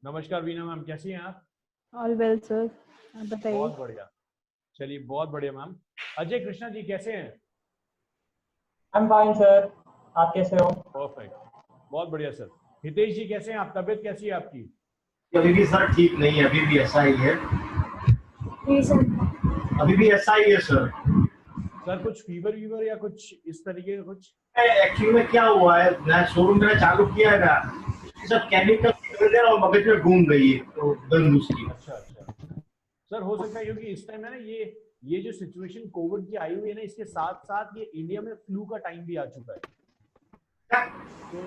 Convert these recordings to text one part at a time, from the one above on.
नमस्कार वीना मैम, कैसी हैं आप? ऑल वेल सर, आप बताइए। बहुत बढ़िया। चलिए, बहुत बढ़िया मैम। अजय कृष्णा जी कैसे हैं? आई एम फाइन सर, आप कैसे हो? परफेक्ट, बहुत बढ़िया सर। हितेश जी कैसे हैं आप? तबीयत कैसी है आपकी? अभी भी सर ठीक नहीं है, अभी भी ऐसा ही है। अभी भी ऐसा ही है सर। सर कुछ फीवर वीवर या कुछ इस तरीके का कुछ? एक्चुअली में क्या हुआ है, मैं शोरूम में चालू किया है ना, सब केमिकल और मगज में घूम गई है, तो गन उसकी। अच्छा अच्छा सर, हो सकता है क्योंकि इस टाइम है ना, ये जो सिचुएशन कोविड की आई हुई है ना, इसके साथ साथ ये इंडिया में फ्लू का टाइम भी आ चुका है। तो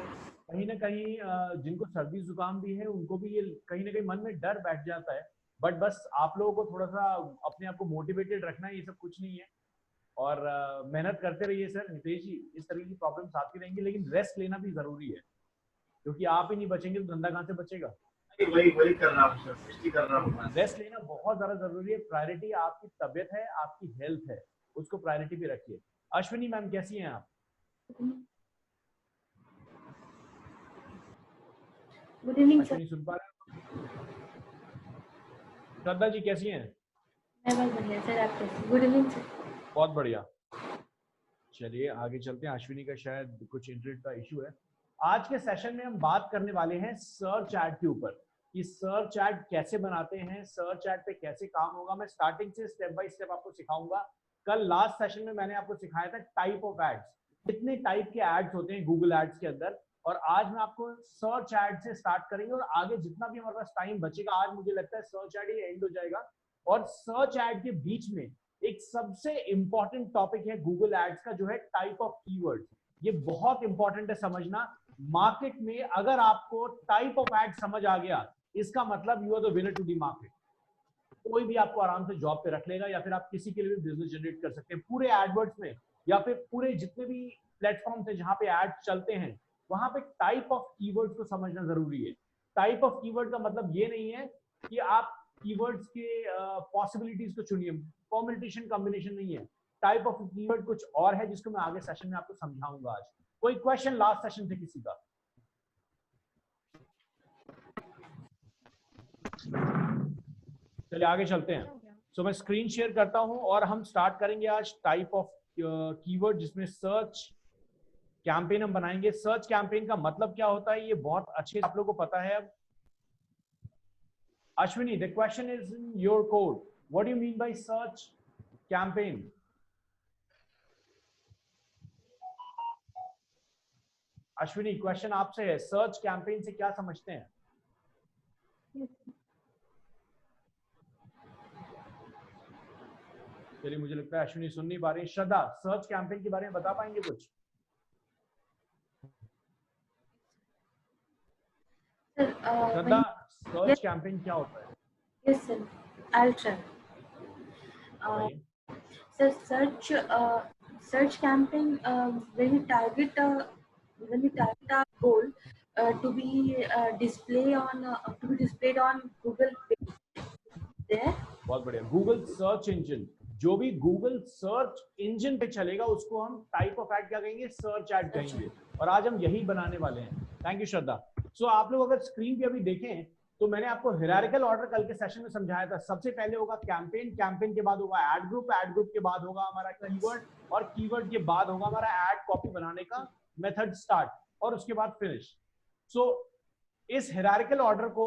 कहीं ना कहीं जिनको सर्दी जुकाम भी है उनको भी ये कहीं ना कहीं मन में डर बैठ जाता है। बट बस आप लोगों को थोड़ा सा अपने आप को मोटिवेटेड रखना है, ये सब कुछ नहीं है। और मेहनत करते रहिए सर। हितेश जी, इस तरह की प्रॉब्लम्स आती रहेंगी, लेकिन रेस्ट लेना भी जरूरी है, क्योंकि आप ही नहीं बचेंगे तो धंधा कहाँ से बचेगा। वही वही कर रहा हूँ सर, कुछ कर रहा हूँ। रेस्ट लेना बहुत ज्यादा जरूरी है। प्रायोरिटी आपकी तबियत है, आपकी हेल्थ है, उसको प्रायोरिटी पे रखिए। अश्विनी मैम कैसी हैं आप? Good evening sir. अश्विनी सुन पा रहे हैं? श्रद्धा जी कैसी हैं? मैं बहुत बढ़िया सर, आप कैसे? Good evening sir. बहुत बढ़िया। चलिए आगे चलते हैं। अश्विनी का शायद कुछ इंटरनेट का इशू है। आज के सेशन में हम बात करने वाले हैं सर्च ऐड के ऊपर, कि सर्च ऐड कैसे बनाते हैं, सर्च ऐड पे कैसे काम होगा। मैं स्टार्टिंग से स्टेप बाय स्टेप आपको सिखाऊंगा। कल लास्ट सेशन में मैंने आपको सिखाया था टाइप ऑफ एड्स, कितने टाइप के एड्स होते हैं गूगल एड्स के अंदर। और आज मैं आपको सर्च ऐड से स्टार्ट करेंगे, और आगे जितना भी हमारे पास टाइम बचेगा, आज मुझे लगता है सर्च ऐड ही एंड हो जाएगा। और सर्च ऐड के बीच में एक सबसे इंपॉर्टेंट टॉपिक है गूगल एड्स का, जो है टाइप ऑफ कीवर्ड्स। ये बहुत इंपॉर्टेंट है समझना। मार्केट में अगर आपको टाइप ऑफ एड समझ आ गया, इसका मतलब you are the winner to the market. कोई भी आपको आराम से जॉब पे रख लेगा, या फिर आप किसी के लिए भी बिजनेस जनरेट कर सकते हैं। पूरे एडवर्ड्स में या फिर पूरे जितने भी प्लेटफॉर्म है जहां पे एड चलते हैं, वहां पे टाइप ऑफ कीवर्ड्स को समझना जरूरी है। टाइप ऑफ कीवर्ड का मतलब ये नहीं है कि आप कीवर्ड्स के पॉसिबिलिटीज को चुनिए, परम्यूटेशन कॉम्बिनेशन नहीं है। टाइप ऑफ कीवर्ड कुछ और है, जिसको मैं आगे सेशन में आपको समझाऊंगा आज। कोई क्वेश्चन लास्ट सेशन से किसी का? चलिए आगे चलते हैं। सो मैं स्क्रीन शेयर करता हूं और हम स्टार्ट करेंगे आज टाइप ऑफ कीवर्ड, जिसमें सर्च कैंपेन हम बनाएंगे। सर्च कैंपेन का मतलब क्या होता है ये बहुत अच्छे आप लोगों को पता है। अब Ashwini, the question is in your code, what do you mean by search campaign? Ashwini, question आपसे है, सर्च कैंपेन से क्या समझते हैं? चलिए, मुझे लगता है अश्विनी सुन नहीं पा रही। श्रद्धा, सर्च कैंपेन के बारे में बता पाएंगे कुछ? श्रद्धा, सर्च कैंपेन क्या होता है? Yes sir, I will try. Sir, search campaign, when you target our goal to be displayed on Google page there. बहुत बढ़िया। गूगल सर्च इंजन, जो भी गूगल सर्च इंजन पे चलेगा उसको हम टाइप ऑफ एड क्या कहेंगे? सर्च एड कहेंगे। और आज हम यही बनाने वाले हैं। थैंक यू श्रद्धा। सो आप लोग अगर स्क्रीन पे अभी देखें तो मैंने आपको हायरार्किकल ऑर्डर कल के सेशन में समझाया था। सबसे पहले होगा कैंपेन, कैंपेन के बाद होगा एड ग्रुप, एड ग्रुप के बाद होगा हमारा कीवर्ड, और कीवर्ड के बाद होगा हमारा एड कॉपी बनाने का मेथड स्टार्ट, और उसके बाद फिनिश। सो इस हायरार्किकल ऑर्डर को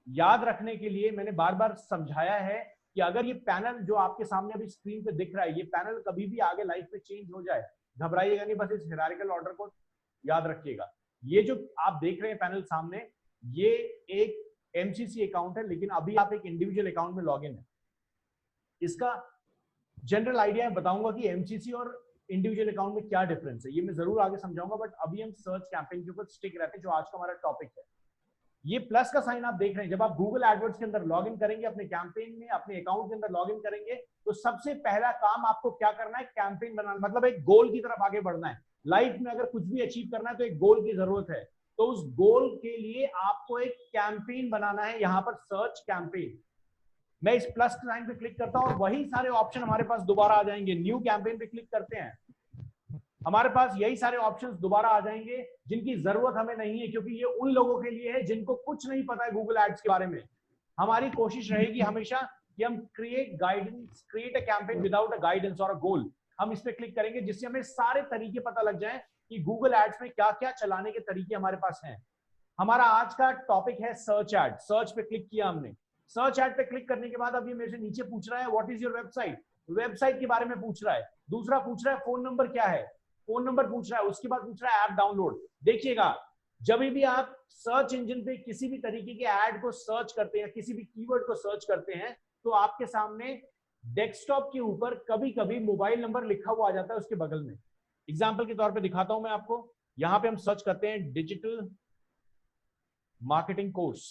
याद रखने के लिए मैंने बार बार समझाया है कि अगर ये पैनल जो आपके सामने अभी स्क्रीन पे दिख रहा है, ये पैनल कभी भी आगे लाइफ में चेंज हो जाए, घबराइएगा नहीं, बस इस हायरार्किकल ऑर्डर को याद रखिएगा। ये जो आप देख रहे हैं पैनल सामने, ये एक एमसीसी अकाउंट है, लेकिन अभी आप एक इंडिविजुअल अकाउंट में लॉगिन है। इसका जनरल आइडिया बताऊंगा कि एमसीसी और इंडिविजुअल अकाउंट में क्या डिफरेंस है, ये मैं जरूर आगे समझाऊंगा। बट अभी हम सर्च कैंपेन के ऊपर स्टिक रहते हैं, जो आज का हमारा टॉपिक है। ये प्लस का साइन आप देख रहे हैं, जब आप गूगल एडवर्ड्स के अंदर लॉगिन करेंगे, अपने कैंपेन में अपने अकाउंट के अंदर लॉगिन करेंगे, तो सबसे पहला काम आपको क्या करना है? कैंपेन बनाना, मतलब एक गोल की तरफ आगे बढ़ना है। लाइफ में अगर कुछ भी अचीव करना है तो एक गोल की जरूरत है। तो उस गोल के लिए आपको एक कैंपेन बनाना है, यहां पर सर्च कैंपेन। मैं इस प्लस साइन पे क्लिक करता हूं और वही सारे ऑप्शन हमारे पास दोबारा आ जाएंगे। न्यू कैंपेन पे क्लिक करते हैं, हमारे पास यही सारे ऑप्शंस दोबारा आ जाएंगे जिनकी जरूरत हमें नहीं है, क्योंकि ये उन लोगों के लिए है जिनको कुछ नहीं पता है गूगल एड्स के बारे में। हमारी कोशिश रहेगी हमेशा कि हम create a campaign without a guidance और अ गोल। हम इस पे क्लिक करेंगे जिससे हमें सारे तरीके पता लग जाएं कि गूगल एड्स में क्या क्या चलाने के तरीके हमारे पास हैं। हमारा आज का टॉपिक है सर्च एड। सर्च पे क्लिक किया हमने। सर्च एड पे क्लिक करने के बाद अब ये मेरे से नीचे पूछ रहा है what is your website. Website के बारे में पूछ रहा है। दूसरा पूछ रहा है फोन नंबर क्या है, फोन नंबर पूछ रहा है। उसके बाद पूछ रहा है ऐप डाउनलोड। देखिएगा, जब भी आप सर्च इंजन पे किसी भी तरीके के ऐड को सर्च करते हैं, किसी भी कीवर्ड को सर्च करते हैं, तो आपके सामने डेस्कटॉप के ऊपर कभी कभी मोबाइल नंबर लिखा हुआ आ जाता है उसके बगल में। एग्जाम्पल के तौर पे दिखाता हूं मैं आपको। यहां पे हम सर्च करते हैं डिजिटल मार्केटिंग कोर्स।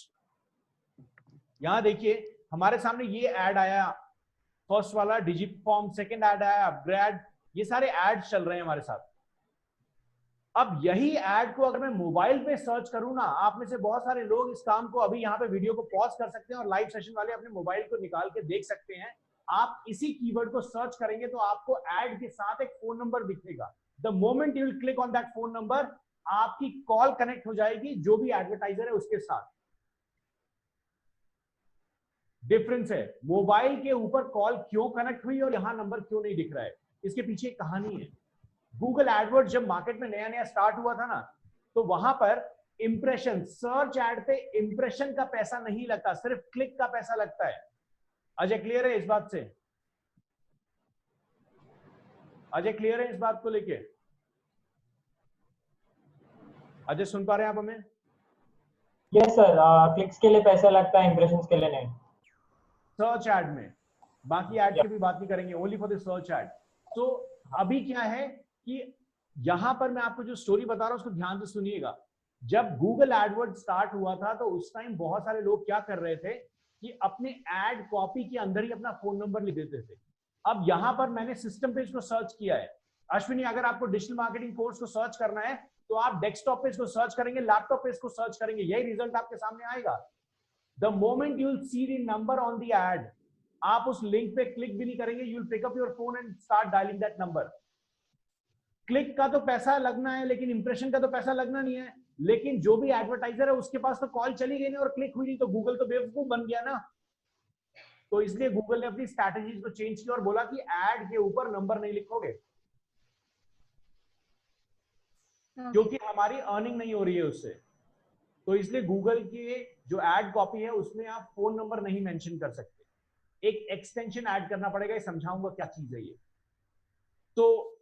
यहां देखिए हमारे सामने ये ऐड आया, फर्स्ट वाला डिजिफॉर्म, सेकंड ऐड आया अपग्रेड। ये सारे ऐड चल रहे हैं हमारे साथ। अब यही ऐड को अगर मैं मोबाइल पे सर्च करूं ना, आप में से बहुत सारे लोग इस काम को अभी यहाँ पे वीडियो को पॉज कर सकते हैं और लाइव सेशन वाले अपने मोबाइल को निकाल के देख सकते हैं। आप इसी कीवर्ड को सर्च करेंगे तो आपको ऐड के साथ एक फोन नंबर दिखेगा। The moment you will click on that phone number, आपकी कॉल कनेक्ट हो जाएगी जो भी एडवर्टाइजर है उसके साथ। डिफरेंस है, मोबाइल के ऊपर कॉल क्यों कनेक्ट हुई और यहां नंबर क्यों नहीं दिख रहा है, इसके पीछे एक कहानी है। गूगल एडवर्ड्स जब मार्केट में नया नया स्टार्ट हुआ था ना, तो वहां पर इंप्रेशन, सर्च एड पे इंप्रेशन का पैसा नहीं लगता, सिर्फ क्लिक का पैसा लगता है। अजय क्लियर है इस बात से? अजय क्लियर है इस बात को लेके? अजय सुन पा रहे हैं आप हमें? यस सर, क्लिक्स के लिए पैसा लगता है, इंप्रेशंस के लिए नहीं। सर्च एड में, बाकी एड की भी बात नहीं करेंगे, only for the search add. तो अभी क्या है कि यहां पर मैं आपको जो स्टोरी बता रहा हूं उसको ध्यान से सुनिएगा। जब गूगल एडवर्ड स्टार्ट हुआ था तो उस टाइम बहुत सारे लोग क्या कर रहे थे कि अपने एड कॉपी के अंदर ही अपना फोन नंबर लिख देते थे। अब यहां पर मैंने सिस्टम पे इसको सर्च किया है। अश्विनी, अगर आपको डिजिटल मार्केटिंग कोर्स को सर्च करना है तो आप डेस्कटॉप पे इसको सर्च करेंगे, लैपटॉप पे इसको सर्च करेंगे, यही रिजल्ट आपके सामने आएगा। The moment you will see the number on the ad, आप उस लिंक पे क्लिक भी नहीं करेंगे, you will pick up your phone and start dialing that number. Click का तो पैसा लगना है लेकिन इंप्रेशन का तो पैसा लगना नहीं है। लेकिन जो भी एडवर्टाइजर है उसके पास तो कॉल चली गई नहीं और क्लिक हुई नहीं, तो गूगल तो बेवकूफ बन गया ना। तो इसलिए गूगल ने अपनी स्ट्रैटेजीज को चेंज किया और बोला कि एड के ऊपर नंबर नहीं लिखोगे, क्योंकि हमारी अर्निंग नहीं हो रही है उससे। तो इसलिए गूगल की जो एड कॉपी है उसमें आप फोन नंबर नहीं मेंशन कर सकते, एक एक्सटेंशन ऐड करना पड़ेगा। समझाऊंगा क्या चीज है ये। तो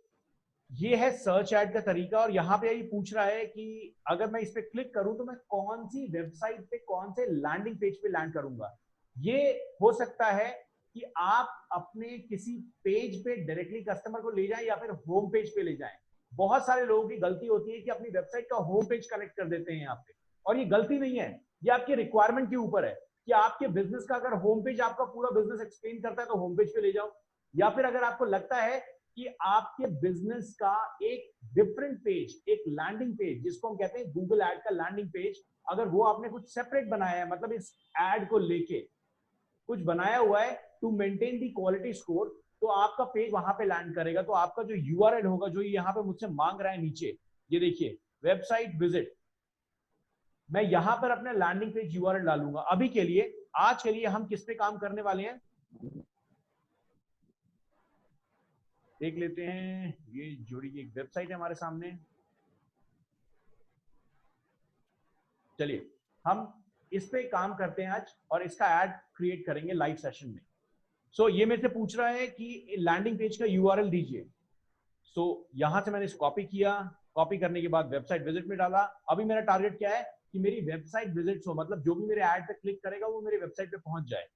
ये है सर्च ऐड का तरीका। और यहां पे यही पूछ रहा है कि अगर मैं इस पे क्लिक करूं तो मैं कौन सी वेबसाइट पे, कौन से लैंडिंग पेज पे लैंड करूंगा। ये हो सकता है कि आप अपने किसी पेज पे डायरेक्टली कस्टमर को ले जाएं या फिर होम पेज पे ले जाएं। बहुत सारे लोगों की गलती होती है कि अपनी वेबसाइट का होम पेज कनेक्ट कर देते हैं यहाँ पे, और ये गलती नहीं है, ये आपकी रिक्वायरमेंट के ऊपर है कि आपके बिजनेस का अगर होम पेज आपका पूरा बिजनेस एक्सप्लेन करता है तो होम पेज पे ले जाओ। या फिर अगर आपको लगता है कि आपके बिजनेस का एक डिफरेंट पेज, एक लैंडिंग पेज जिसको हम कहते हैं गूगल ऐड का लैंडिंग पेज, अगर वो आपने कुछ सेपरेट बनाया है, मतलब इस ऐड को लेके कुछ बनाया हुआ है to maintain the quality score, तो आपका पेज वहां पे लैंड करेगा। तो आपका जो यूआरएल होगा, जो यहाँ पे मुझसे मांग रहा है नीचे, ये देखिए वेबसाइट विजिट, मैं यहां पर अपने लैंडिंग पेज यूआरएल डालूंगा। अभी के लिए, आज के लिए हम किस पे काम करने वाले हैं देख लेते हैं। ये जुड़ी एक वेबसाइट है हमारे सामने। चलिए हम इस पे काम करते हैं आज और इसका ऐड क्रिएट करेंगे लाइव सेशन में। सो ये मेरे से पूछ रहा है कि लैंडिंग पेज का यूआरएल दीजिए। सो यहां से मैंने इस कॉपी किया, कॉपी करने के बाद वेबसाइट विजिट में डाला। अभी मेरा टारगेट क्या है कि मेरी वेबसाइट विजिट हो, मतलब जो भी मेरे ऐड पे क्लिक करेगा वो मेरी वेबसाइट पे पहुंच जाए।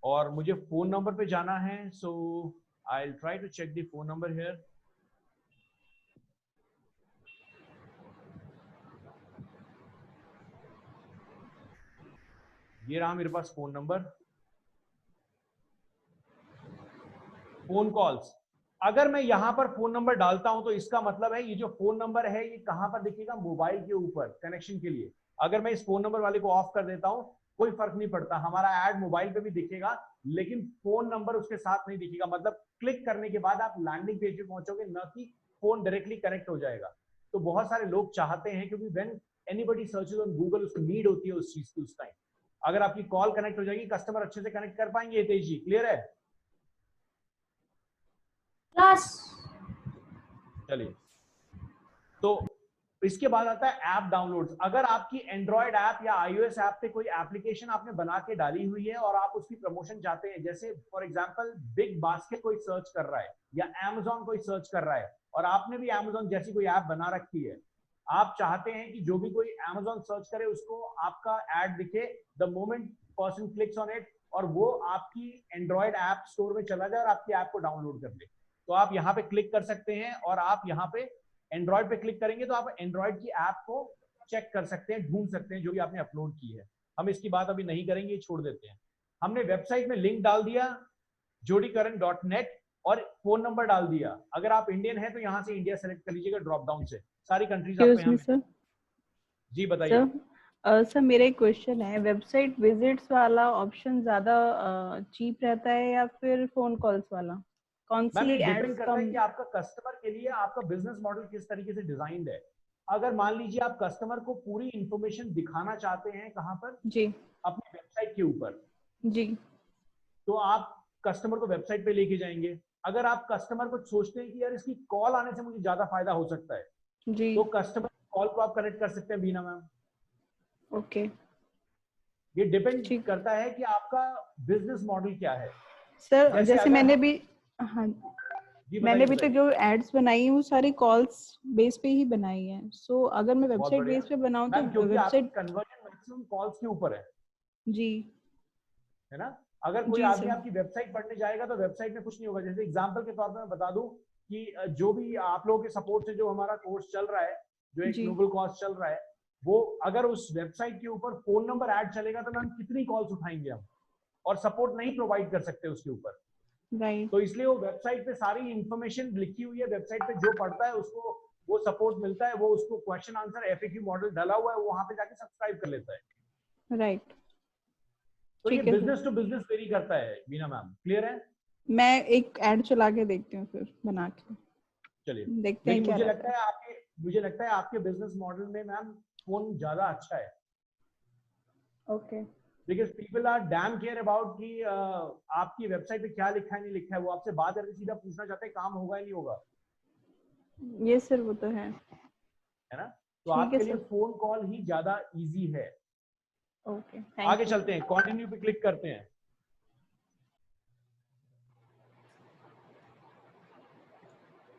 और मुझे फोन नंबर पे जाना है, so I will try to check the phone number here. ये रहा मेरे पास फोन नंबर। फोन कॉल्स, अगर मैं यहां पर फोन नंबर डालता हूं तो इसका मतलब है ये जो फोन नंबर है ये कहां पर दिखेगा, मोबाइल के ऊपर कनेक्शन के लिए। अगर मैं इस फोन नंबर वाले को ऑफ कर देता हूं कोई फर्क नहीं पड़ता, हमारा ऐड मोबाइल पे भी दिखेगा लेकिन फोन नंबर उसके साथ नहीं दिखेगा। मतलब क्लिक करने के बाद आप लैंडिंग पेज पे पहुंचोगे, न कि फोन डायरेक्टली कनेक्ट हो जाएगा। तो बहुत सारे लोग चाहते हैं, क्योंकि when anybody searches on Google उसको नीड होती है उस चीज की उस टाइम। अगर आपकी कॉल कनेक्ट हो जाएगी, कस्टमर अच्छे से कनेक्ट कर पाएंगे। हितेश जी क्लियर है? Yes. चलिए, तो इसके बाद आता है ऐप डाउनलोड्स। अगर आपकी एंड्रॉयड ऐप या आईओएस ऐप पे कोई एप्लीकेशन आपने बना के डाली हुई है और आप उसकी प्रमोशन चाहते हैं, जैसे फॉर एग्जांपल बिग बास्केट कोई सर्च कर रहा है या अमेज़न कोई सर्च कर रहा है, और आपने भी अमेज़न जैसी कोई ऐप बना रखी है, आप चाहते हैं कि जो भी कोई अमेज़न सर्च करे उसको आपका ऐड दिखे the moment person clicks on it, और वो आपकी एंड्रॉयड ऐप स्टोर में चला जाए और आपकी ऐप को डाउनलोड कर ले। तो आप यहाँ पे क्लिक कर सकते हैं, और आप यहाँ पे एंड्रॉइड पे क्लिक करेंगे तो आप एंड्रॉइड की ऐप को चेक कर सकते हैं, ढूंढ सकते हैं जो भी आपने अपलोड की है। हम इसकी बात अभी नहीं करेंगे, छोड़ देते हैं। हमने वेबसाइट में लिंक डाल दिया jodikaran.net और फोन नंबर डाल दिया। अगर आप इंडियन हैं तो यहाँ से इंडिया सेलेक्ट कर लीजिएगा ड्रॉप डाउन से, सारी कंट्रीज आपको यहाँ सर जी बताइए। सर मेरा एक क्वेश्चन है, वेबसाइट विजिट्स वाला ऑप्शन ज्यादा चीप रहता है या फिर फोन कॉल्स वाला? कौन मैम ये सी डिपेंड एड्स करता है कम? कि आपका कस्टमर के लिए आपका बिजनेस मॉडल किस तरीके से डिजाइंड है। अगर मान लीजिए आप कस्टमर को पूरी इंफॉर्मेशन दिखाना चाहते हैं, कहाँ पर? जी अपनी वेबसाइट के ऊपर, जी तो आप कस्टमर को वेबसाइट पे लेके जाएंगे। अगर आप कस्टमर को सोचते हैं कि यार इसकी कॉल आने से मुझे ज्यादा फायदा हो सकता है, जी तो कस्टमर कॉल को आप कनेक्ट कर सकते हैं बीना मैम। ओके ये डिपेंड ठीक करता है कि आपका बिजनेस मॉडल क्या है। सर। जैसे जैसे अगर मैंने हम- भी, हाँ, जी मैंने बताइए भी तो बताइए। जो एड्स बनाई है वो सारी कॉल्स बेस पे ही बनाई है। सो अगर मैं बहुत वेबसाइट बढ़िया बेस पे बनाऊं तो मैम, क्योंकि आपकी वेबसाइट। कन्वर्जन मैक्सिमम कॉल्स के ऊपर जी है ना? अगर कोई जी आदमी सर। आपकी वेबसाइट पढ़ने जाएगा तो वेबसाइट में कुछ नहीं होगा। जैसे एग्जांपल के तौर पर मैं बता दूं कि जो भी आप लोगों के सपोर्ट से जो हमारा कोर्स चल रहा है, जो एक जी ग्लोबल कोर्स चल रहा है, वो अगर उस वेबसाइट के ऊपर फोन नंबर ऐड चलेगा तो मैम कितनी कॉल्स उठाएंगे हम, और सपोर्ट नहीं प्रोवाइड कर सकते उसके ऊपर। राइट तो इसलिए वो वेबसाइट पे सारी इंफॉर्मेशन लिखी हुई है। वेबसाइट पे जो पढ़ता है उसको वो सपोर्ट मिलता है, वो उसको क्वेश्चन आंसर एफएक्यू मॉडल डाला हुआ है, वो वहां पे जाके सब्सक्राइब कर लेता है। राइट तो ये ठीक है sir. Business to business vary करता है बीना मैम, क्लियर है? मैं एक ऐड चला के देखती हूँ फिर बना के, चलिए, देखते हैं लेकिन क्या मुझे रहता लगता है आपके बिजनेस मॉडल में मैम फोन ज्यादा अच्छा है, है। Okay because people are damn care about कि आपकी वेबसाइट पे क्या लिखा है नहीं लिखा है। वो आपसे बात करके सीधा पूछना चाहते हैं काम होगा या नहीं होगा, ये सर वो तो है। है ना? तो ठीक है आपके लिए सर। फोन कॉल ही ज्यादा इजी है। ओके आगे थैंक यू। चलते हैं, कंटिन्यू पे क्लिक करते हैं।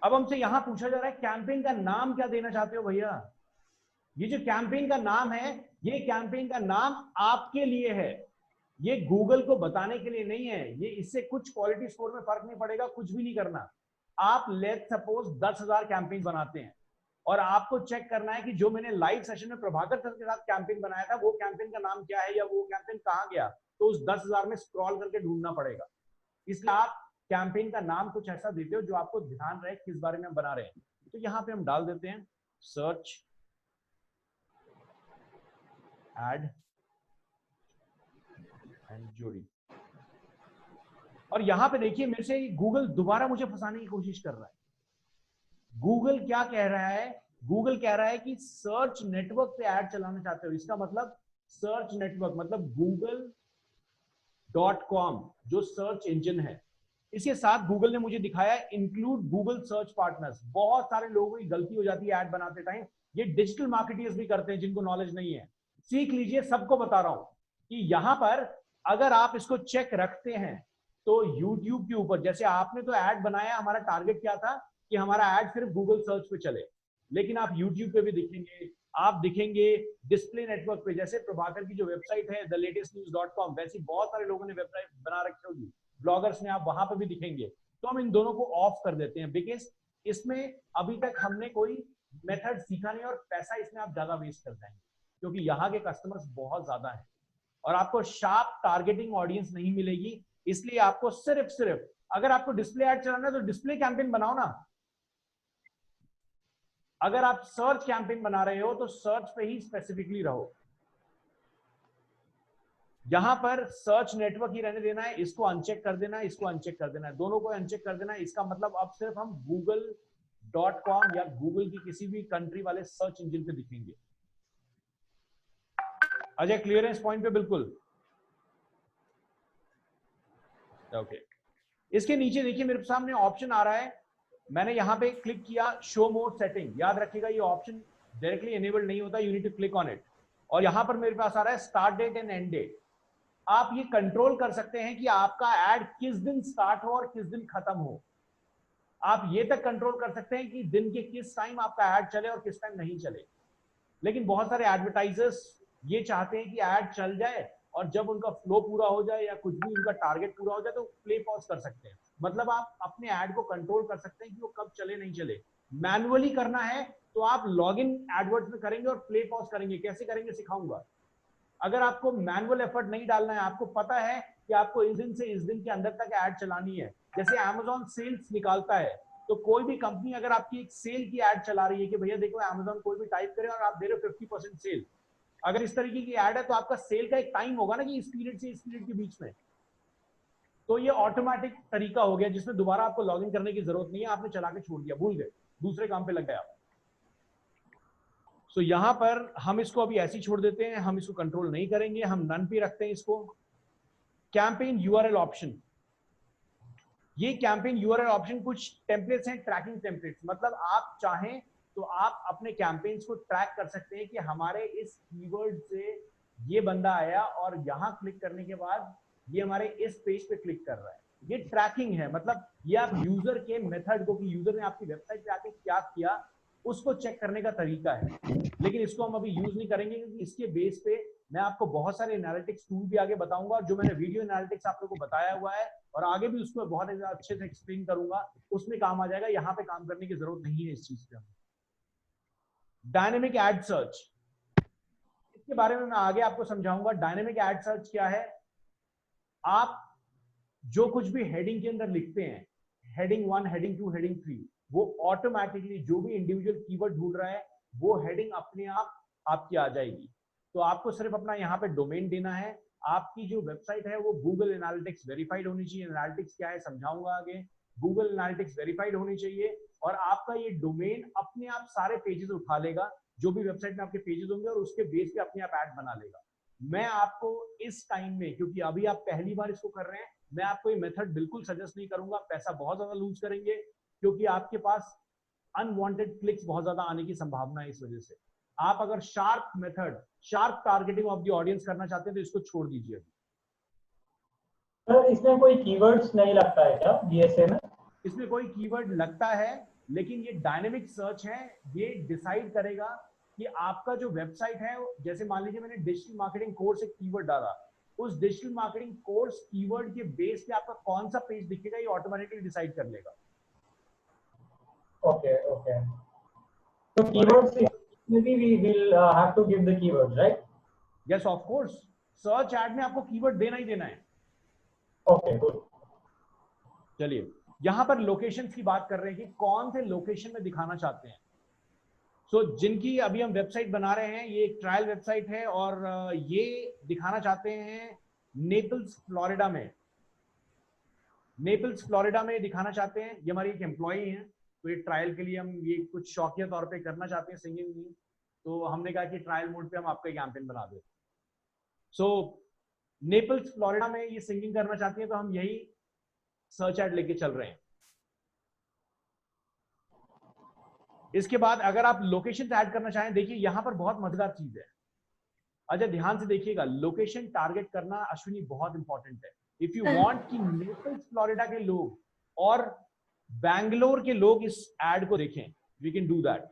अब हमसे यहां पूछा जा रहा है कैंपेन का नाम क्या देना चाहते हो भैया? ये जो कैंपेन का नाम है, ये कैंपेन का नाम आपके लिए है, ये गूगल को बताने के लिए नहीं है। ये इससे कुछ क्वालिटी स्कोर में फर्क नहीं पड़ेगा, कुछ भी नहीं करना। आप लेट सपोज 10,000 कैंपेन बनाते हैं और आपको चेक करना है कि जो मैंने लाइव सेशन में प्रभाकर सर के साथ कैंपेन बनाया था वो कैंपेन का नाम क्या है या वो कैंपेन कहां गया, तो उस 10,000 में स्क्रॉल करके ढूंढना पड़ेगा। इसलिए आप कैंपेन का नाम कुछ ऐसा देते हो जो आपको ध्यान रहे किस बारे में हम बना रहे हैं। तो यहां पे हम डाल देते हैं सर्च एड एंड जोड़ी। और यहां पे देखिए मेरे से गूगल दोबारा मुझे फंसाने की कोशिश कर रहा है। गूगल क्या कह रहा है? गूगल कह रहा है कि सर्च नेटवर्क पे ऐड चलाना चाहते हो। इसका मतलब सर्च नेटवर्क मतलब google.com जो सर्च इंजन है। इसके साथ गूगल ने मुझे दिखाया इंक्लूड गूगल सर्च पार्टनर्स। बहुत सारे लोगों की गलती हो जाती है ऐड बनाते टाइम, ये डिजिटल मार्केटर्स भी करते हैं जिनको नॉलेज नहीं है। सीख लीजिए, सबको बता रहा हूं कि यहां पर अगर आप इसको चेक रखते हैं तो YouTube के ऊपर, जैसे आपने तो ऐड बनाया, हमारा टारगेट क्या था कि हमारा ऐड सिर्फ गूगल सर्च पे चले, लेकिन आप YouTube पे भी दिखेंगे, आप दिखेंगे डिस्प्ले नेटवर्क पे। जैसे प्रभाकर की जो वेबसाइट है thelatestnews.com, वैसी बहुत सारे लोगों ने वेबसाइट बना रखी होगी, ब्लॉगर्स ने, आप वहां पे भी दिखेंगे। तो हम इन दोनों को ऑफ कर देते हैं बिकॉज इसमें अभी तक हमने कोई मेथड सीखा नहीं और पैसा इसमें आप ज्यादा वेस्ट कर जाएंगे, क्योंकि यहाँ के कस्टमर्स बहुत ज्यादा है और आपको शार्प टारगेटिंग ऑडियंस नहीं मिलेगी। इसलिए आपको सिर्फ अगर आपको डिस्प्ले ऐड चलाना है तो डिस्प्ले कैंपेन बनाओ ना। अगर आप सर्च कैंपेन बना रहे हो तो सर्च पे ही स्पेसिफिकली रहो। यहां पर सर्च नेटवर्क ही रहने देना है, इसको अनचेक कर देना है, इसको अनचेक कर देना है, दोनों को अनचेक कर देना है। इसका मतलब अब सिर्फ हम google.com या गूगल की किसी भी कंट्री वाले सर्च इंजन पे दिखेंगे। अजय क्लियर है इस पॉइंट पे? बिल्कुल ओके। इसके नीचे देखिए मेरे सामने ऑप्शन आ रहा है, मैंने यहां पे क्लिक किया शो मोर सेटिंग। याद रखिएगा ये ऑप्शन डायरेक्टली एनेबल्ड नहीं होता, you need to click on it. और यहां पर मेरे पास आ रहा है start date and end date. आप ये कंट्रोल कर सकते हैं कि आपका एड किस दिन स्टार्ट हो और किस दिन खत्म हो। आप ये तक कंट्रोल कर सकते हैं कि दिन के किस टाइम आपका एड चले और किस टाइम नहीं चले। लेकिन बहुत सारे एडवर्टाइजर्स ये चाहते हैं कि एड चल जाए और जब उनका फ्लो पूरा हो जाए या कुछ भी उनका टारगेट पूरा हो जाए तो प्ले पॉज कर सकते हैं। मतलब आप अपने ऐड को कंट्रोल कर सकते हैं कि वो कब चले नहीं चले। मैनुअली करना है तो आप लॉग इन एडवर्ड्स में करेंगे और प्ले पॉज करेंगे। कैसे करेंगे सिखाऊंगा। अगर आपको मैनुअल एफर्ट नहीं डालना है, आपको पता है कि आपको इस दिन से इस दिन के अंदर तक ऐड चलानी है, जैसे Amazon सेल्स निकालता है, तो कोई भी कंपनी अगर आपकी एक सेल की ऐड चला रही है कि भैया देखो Amazon कोई भी टाइप करे और आप दे रहे हो 50% सेल, अगर इस तरीके की ऐड है तो आपका सेल का एक टाइम होगा ना कि इस पीरियड से इस पीरियड के बीच में। तो ये ऑटोमेटिक तरीका हो गया जिसमें दोबारा आपको लॉग इन करने की जरूरत नहीं है, आपने चला के छोड़ दिया, भूल गए, दूसरे काम पे लग गए आप। सो यहां पर हम इसको अभी ऐसे ही छोड़ देते हैं, हम इसको कंट्रोल नहीं करेंगे, हम नन पे रखते हैं इसको। कैंपेन यूआरएल ऑप्शन, ये कैंपेन यूआरएल ऑप्शन कुछ टेम्पलेट्स हैं, ट्रैकिंग टेम्पलेट्स। मतलब आप चाहें तो आप अपने कैंपेन्स को ट्रैक कर सकते हैं कि हमारे इस कीवर्ड से ये बंदा आया और यहां क्लिक करने के बाद ये हमारे इस पेज पे क्लिक कर रहा है। ये ट्रैकिंग है, मतलब ये आप यूजर के मेथड को कि यूजर ने आपकी वेबसाइट पे आके क्या किया उसको चेक करने का तरीका है। लेकिन इसको हम अभी यूज नहीं करेंगे क्योंकि इसके बेस पे मैं आपको बहुत सारे एनालिटिक्स टूल भी आगे बताऊंगा, और जो मैंने वीडियो एनालिटिक्स आप लोगों को बताया हुआ है और आगे भी उसको बहुत अच्छे से एक्सप्लेन करूंगा, उसमें काम आ जाएगा। यहाँ पे काम करने की जरूरत नहीं है इस चीज पे। डायनेमिक एड सर्च, इसके बारे में मैं आगे आपको समझाऊंगा। डायनेमिक एड सर्च क्या है? आप जो कुछ भी हेडिंग के अंदर लिखते हैं, हेडिंग 1, हेडिंग 2, हेडिंग 3, वो ऑटोमेटिकली जो भी इंडिविजुअल कीवर्ड ढूंढ रहा है वो हेडिंग अपने आप आपकी आ जाएगी। तो आपको सिर्फ अपना यहाँ पे डोमेन देना है। आपकी जो वेबसाइट है वो गूगल एनालिटिक्स वेरीफाइड होनी चाहिए। एनालिटिक्स क्या है समझाऊंगा आगे। गूगल एनालिटिक्स वेरीफाइड होनी चाहिए और आपका ये डोमेन अपने आप सारे पेजेस उठा लेगा, जो भी वेबसाइट में आपके पेजेस होंगे, और उसके बेस पे अपने आप ऐड बना लेगा। मैं आपको इस टाइम में, क्योंकि अभी आप पहली बार इसको कर रहे हैं, मैं आपको ये मेथड बिल्कुल सजेस्ट नहीं करूंगा। पैसा बहुत ज्यादा लूज करेंगे क्योंकि आपके पास अनवांटेड क्लिक्स बहुत ज्यादा आने की संभावना है। इस वजह से आप अगर sharp method, sharp targeting of the audience करना चाहते हैं तो इसको छोड़ दीजिए। सर इसमें कोई कीवर्ड्स नहीं लगता है क्या डीएसए में? इसमें कोई कीवर्ड लगता है, लेकिन ये डायनेमिक सर्च है। ये डिसाइड करेगा कि आपका जो वेबसाइट है, जैसे मान लीजिए मैंने डिजिटल मार्केटिंग कोर्स एक कीवर्ड डाला, उस डिजिटल मार्केटिंग कोर्स कीवर्ड के बेस पे आपका कौन सा पेज दिखेगा ये ऑटोमेटिकली डिसाइड कर लेगा। ओके ओके, तो keywords maybe we will have to give the keywords, right? Yes, of course. Search add में आपको कीवर्ड देना ही देना है। Okay, good. चलिए यहां पर लोकेशन की बात कर रहे हैं कि कौन से लोकेशन में दिखाना चाहते हैं। सो जिनकी अभी हम वेबसाइट बना रहे हैं, ये एक ट्रायल वेबसाइट है और ये दिखाना चाहते हैं नेपल्स फ्लोरिडा में। नेपल्स फ्लोरिडा में दिखाना चाहते हैं। ये हमारी एक एम्प्लॉई है, तो ये ट्रायल के लिए हम ये कुछ शौकिया तौर पे करना चाहते हैं सिंगिंग में, तो हमने कहा कि ट्रायल मोड पे हम आपका कैंपेन बना दें। सो नेपल्स फ्लोरिडा में ये सिंगिंग करना चाहती हैं, तो हम यही सर्च ऐड लेके चल रहे हैं। इसके बाद अगर आप लोकेशन ऐड करना चाहें, देखिए यहां पर बहुत मजेदार चीज है। अजय ध्यान से देखिएगा, लोकेशन टारगेट करना अश्विनी बहुत इंपॉर्टेंट है। इफ यू वांट कि नेपल्स फ्लोरिडा के लोग और बैंगलोर के लोग इस एड को देखें, we can do that.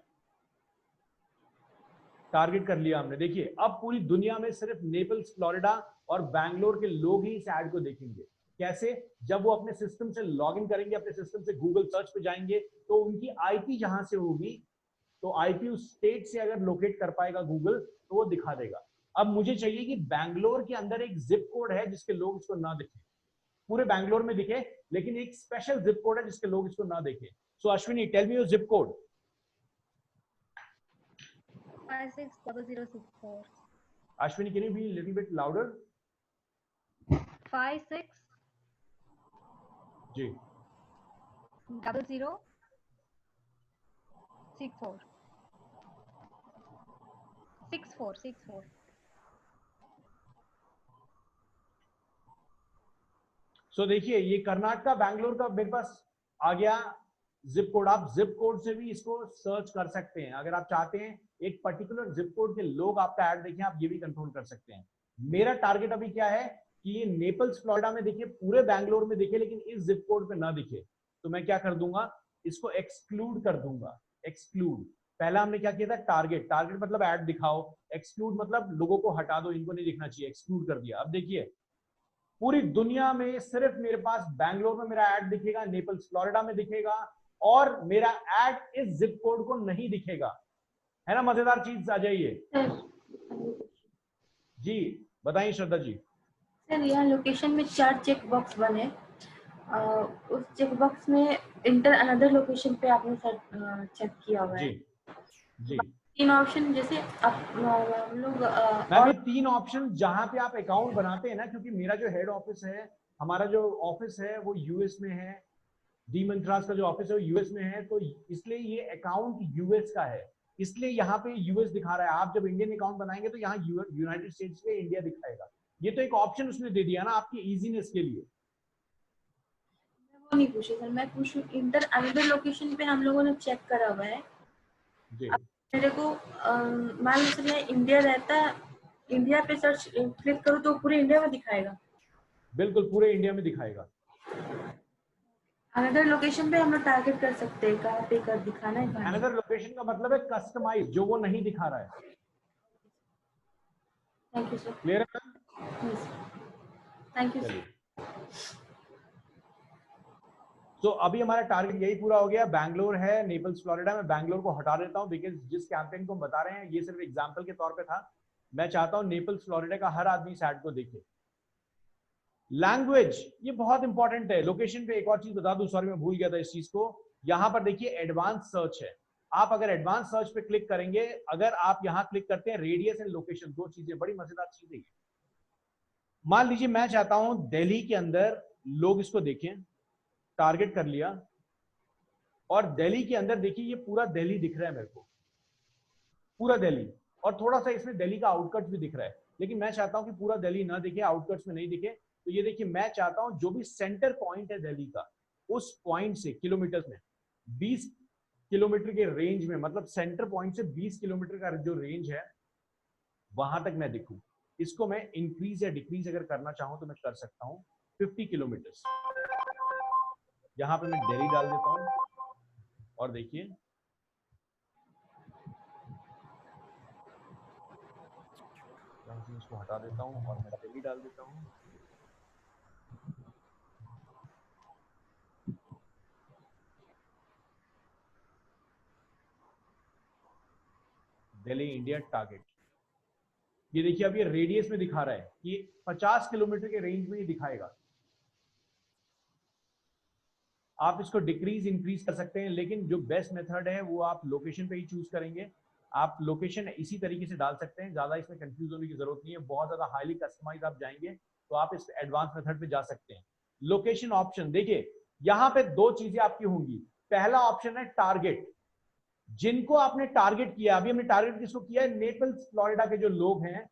Target कर लिया हमने। देखिए अब पूरी दुनिया में सिर्फ नेपल्स फ्लोरिडा और बैंगलोर के लोग ही इस एड को देखेंगे। कैसे? जब वो अपने सिस्टम से लॉगिन करेंगे, अपने सिस्टम से गूगल सर्च पे जाएंगे, तो उनकी आईपी जहां से होगी, तो आईपी उस स्टेट से अगर लोकेट कर पाएगा गूगल तो वो दिखा देगा। अब मुझे चाहिए कि बैंगलोर के अंदर एक जिप कोड है जिसके लोग इसको ना देखें, पूरे बैंगलोर में दिखे, लेकिन एक स्पेशल जिप कोड है जिसके लोग इसको ना देखें। So Ashwini, tell me your zip code. 560064. Ashwini, can you be a little bit louder? 56 जी 00 64 64 सो देखिए ये कर्नाटका बैंगलोर का मेरे पास आ गया जिप कोड। आप जिप कोड से भी इसको सर्च कर सकते हैं। अगर आप चाहते हैं एक पर्टिकुलर जिप कोड के लोग आपका ऐड देखें, आप ये भी कंट्रोल कर सकते हैं। मेरा टारगेट अभी क्या है कि ये नेपल्स फ्लोरिडा में दिखे, पूरे बैंगलोर में दिखे, लेकिन इस जिप कोड पे ना दिखे। तो मैं क्या कर दूंगा, इसको एक्सक्लूड कर दूंगा। एक्सक्लूड, पहला हमने क्या किया था, टारगेट। टारगेट मतलब ऐड दिखाओ, एक्सक्लूड मतलब लोगों को हटा दो, इनको नहीं दिखना चाहिए, एक्सक्लूड कर दिया। अब देखिए पूरी दुनिया में सिर्फ मेरे पास बैंगलोर में मेरा ऐड दिखेगा, नेपल्स फ्लोरिडा में दिखेगा, और मेरा ऐड इस जिप कोड को नहीं दिखेगा। है ना मजेदार चीज? आ जाइए जी, बताइए श्रद्धा जी। सर यहाँ लोकेशन में 4 चेक बॉक्स बने, उस चेक बॉक्स में इंटर अनदर लोकेशन पे आपने सर चेक किया हुआ है। जी जी 3 ऑप्शन जैसे हम लोग मैम, ये 3 ऑप्शन जहां पे आप अकाउंट बनाते हैं ना, क्योंकि मेरा जो हेड ऑफिस है, हमारा जो ऑफिस है वो यूएस में है, डी मंत्रास का जो ऑफिस है वो यूएस में है, तो इसलिए ये अकाउंट यूएस का है, इसलिए यहाँ पे यूएस दिखा रहा है। आप जब इंडियन अकाउंट बनाएंगे तो यहाँ यूनाइटेड स्टेट्स पे इंडिया दिखाएगा। ये तो एक ऑप्शन उसने दे दिया ना आपकी इजीनेस के लिए। वो नहीं पूछे सर, मैं पूछूं इंटर अनदर लोकेशन पे हम लोगों ने चेक करा हुआ है जी मेरे को। मान लो सर मैं इंडिया रहता, इंडिया पे सर्च क्लिक करूँ तो पूरे इंडिया में दिखाएगा। बिल्कुल पूरे इंडिया में दिखाएगा। अनदर लोकेशन पे हम लोग टारगेट कर सकते हैं, कहाँ पे कर दिखाना है कहाँ नहीं। अनदर लोकेशन का मतलब है कस्टमाइज, जो वो नहीं दिखा रहा है। Thank you sir. क्लियर है? Thank you sir. चलिए, तो अभी हमारा टारगेट यही पूरा हो गया। बैंगलोर है, नेपल्स फ्लोरिडा में। बैंगलोर को हटा देता हूं बिकॉज जिस कैंपेन को हम बता रहे हैं ये सिर्फ एग्जांपल के तौर पे था। मैं चाहता हूं नेपल्स फ्लोरिडा का हर आदमी इस ऐड को देखे। लैंग्वेज ये बहुत इंपॉर्टेंट है। लोकेशन पे एक और चीज बता दूं, सॉरी मैं भूल गया था इस चीज को। यहां पर देखिए एडवांस सर्च है। आप अगर एडवांस सर्च पे क्लिक करेंगे, अगर आप यहां क्लिक करते हैं रेडियस एंड लोकेशन, दो चीजें बड़ी मजेदार चीजें हैं। मान लीजिए मैं चाहता हूं दिल्ली के अंदर लोग इसको देखें, टारगेट कर लिया, और दिल्ली के अंदर देखिए ये पूरा दिल्ली दिख रहा है मेरे को, पूरा दिल्ली, और थोड़ा सा इसमें दिल्ली का आउटकट्स भी दिख रहा है। लेकिन मैं चाहता हूं कि पूरा दिल्ली ना दिखे, आउटकट्स में नहीं दिखे। तो ये देखिए मैं चाहता हूं जो भी सेंटर पॉइंट है दिल्ली का, उस पॉइंट से किलोमीटर में 20 किलोमीटर के रेंज में, मतलब सेंटर पॉइंट से 20 किलोमीटर का जो रेंज है वहां तक मैं दिखूं। इसको मैं इंक्रीज या डिक्रीज अगर करना चाहूं तो मैं कर सकता हूं 50 किलोमीटर। यहां पे मैं दिल्ली डाल देता हूं, और देखिए यहां से इसको हटा देता हूं और मैं दिल्ली डाल देता हूं। दिल्ली इंडिया टारगेट, ये देखिए अब ये रेडियस में दिखा रहा है कि 50 किलोमीटर के रेंज में ये दिखाएगा। आप इसको डिक्रीज इंक्रीज कर सकते हैं, लेकिन जो बेस्ट मेथड है वो आप लोकेशन पे ही चूज करेंगे। आप लोकेशन इसी तरीके से डाल सकते हैं, ज्यादा इसमें कंफ्यूज होने की जरूरत नहीं है। बहुत ज्यादा हाईली कस्टमाइज आप जाएंगे तो आप इस एडवांस मेथड पे जा सकते हैं। लोकेशन ऑप्शन देखिए, यहां पे दो चीजें आपकी होंगी। पहला ऑप्शन है टारगेट, जिनको आपने टारगेट किया। अभी हमने टारगेट किसको किया है, नेपल्स फ्लोरिडा के जो लोग हैं।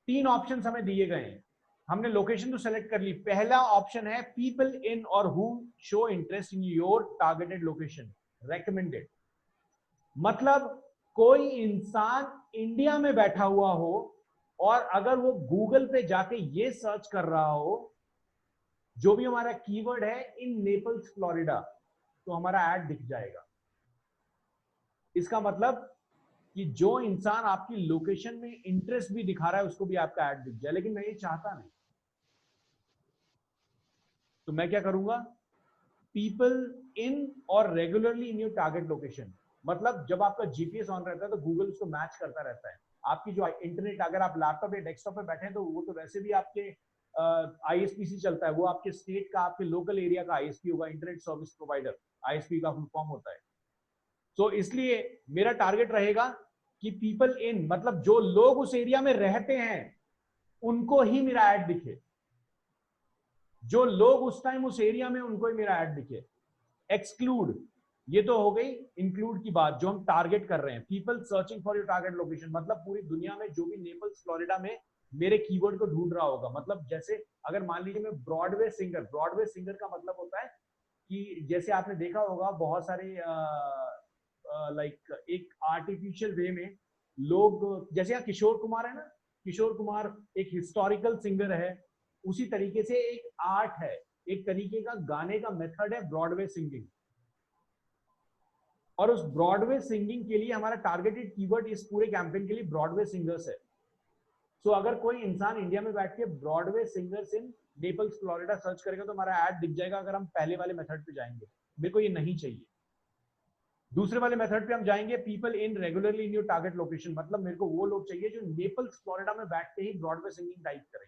3 ऑप्शंस हमें दिए गए हैं, हमने लोकेशन तो सेलेक्ट कर ली। पहला ऑप्शन है पीपल इन और who show interest in your targeted location recommended, मतलब कोई इंसान इंडिया में बैठा हुआ हो और अगर वो गूगल पे जाके ये सर्च कर रहा हो, जो भी हमारा कीवर्ड है इन नेपल्स फ्लोरिडा, तो हमारा ऐड दिख जाएगा। इसका मतलब कि जो इंसान आपकी लोकेशन में इंटरेस्ट भी दिखा रहा है उसको भी आपका ऐड दिख जाए। लेकिन मैं ये चाहता नहीं, तो मैं क्या करूंगा, पीपल इन और regularly in your target location, मतलब जब आपका जीपीएस ऑन रहता है तो गूगल उसको मैच करता रहता है। आपकी जो इंटरनेट, अगर आप लैपटॉप या डेस्कटॉप पे बैठे हैं तो वो तो वैसे भी आपके आईएसपी से चलता है, वो आपके स्टेट का, आपके लोकल एरिया का आईएसपी होगा, इंटरनेट सर्विस प्रोवाइडर, आईएसपी का फुल फॉर्म होता है। तो इसलिए मेरा टारगेट रहेगा कि पीपल इन, मतलब जो लोग उस एरिया में रहते हैं, उनको ही मेरा ऐड दिखे, जो लोग उस टाइम उस एरिया में उनको ही मेरा ऐड दिखे। एक्सक्लूड, ये तो हो गई इंक्लूड की बात, जो हम टारगेट कर रहे हैं। People searching for your target location, मतलब पूरी दुनिया में जो भी नेपल्स फ्लोरिडा में मेरे कीवर्ड को ढूंढ रहा होगा। मतलब जैसे अगर मान लीजिए मैं ब्रॉडवे सिंगर, ब्रॉडवे सिंगर का मतलब होता है कि जैसे आपने देखा होगा बहुत सारे लाइक एक आर्टिफिशियल वे में लोग, जैसे यहाँ किशोर कुमार है ना, किशोर कुमार एक हिस्टोरिकल सिंगर है, उसी तरीके से एक आर्ट है, एक तरीके का गाने का मेथड है ब्रॉडवे सिंगिंग। और उस ब्रॉडवे सिंगिंग के लिए हमारा टारगेटेड कीवर्ड इस पूरे कैंपेन के लिए ब्रॉडवे सिंगर्स है। सो अगर कोई इंसान इंडिया में बैठ के ब्रॉडवे सिंगर्स इन नेपल्स फ्लोरिडा सर्च करेगा तो हमारा ऐड दिख जाएगा। अगर हम पहले वाले मेथड पे जाएंगे, मेरे को ये नहीं चाहिए। दूसरे वाले मेथड पे हम जाएंगे, people in regularly in your target location, मतलब मेरे को वो लोग चाहिए जो नेपल्स फ्लोरिडा में बैठते ही ब्रॉडवे सिंगिंग टाइप करें।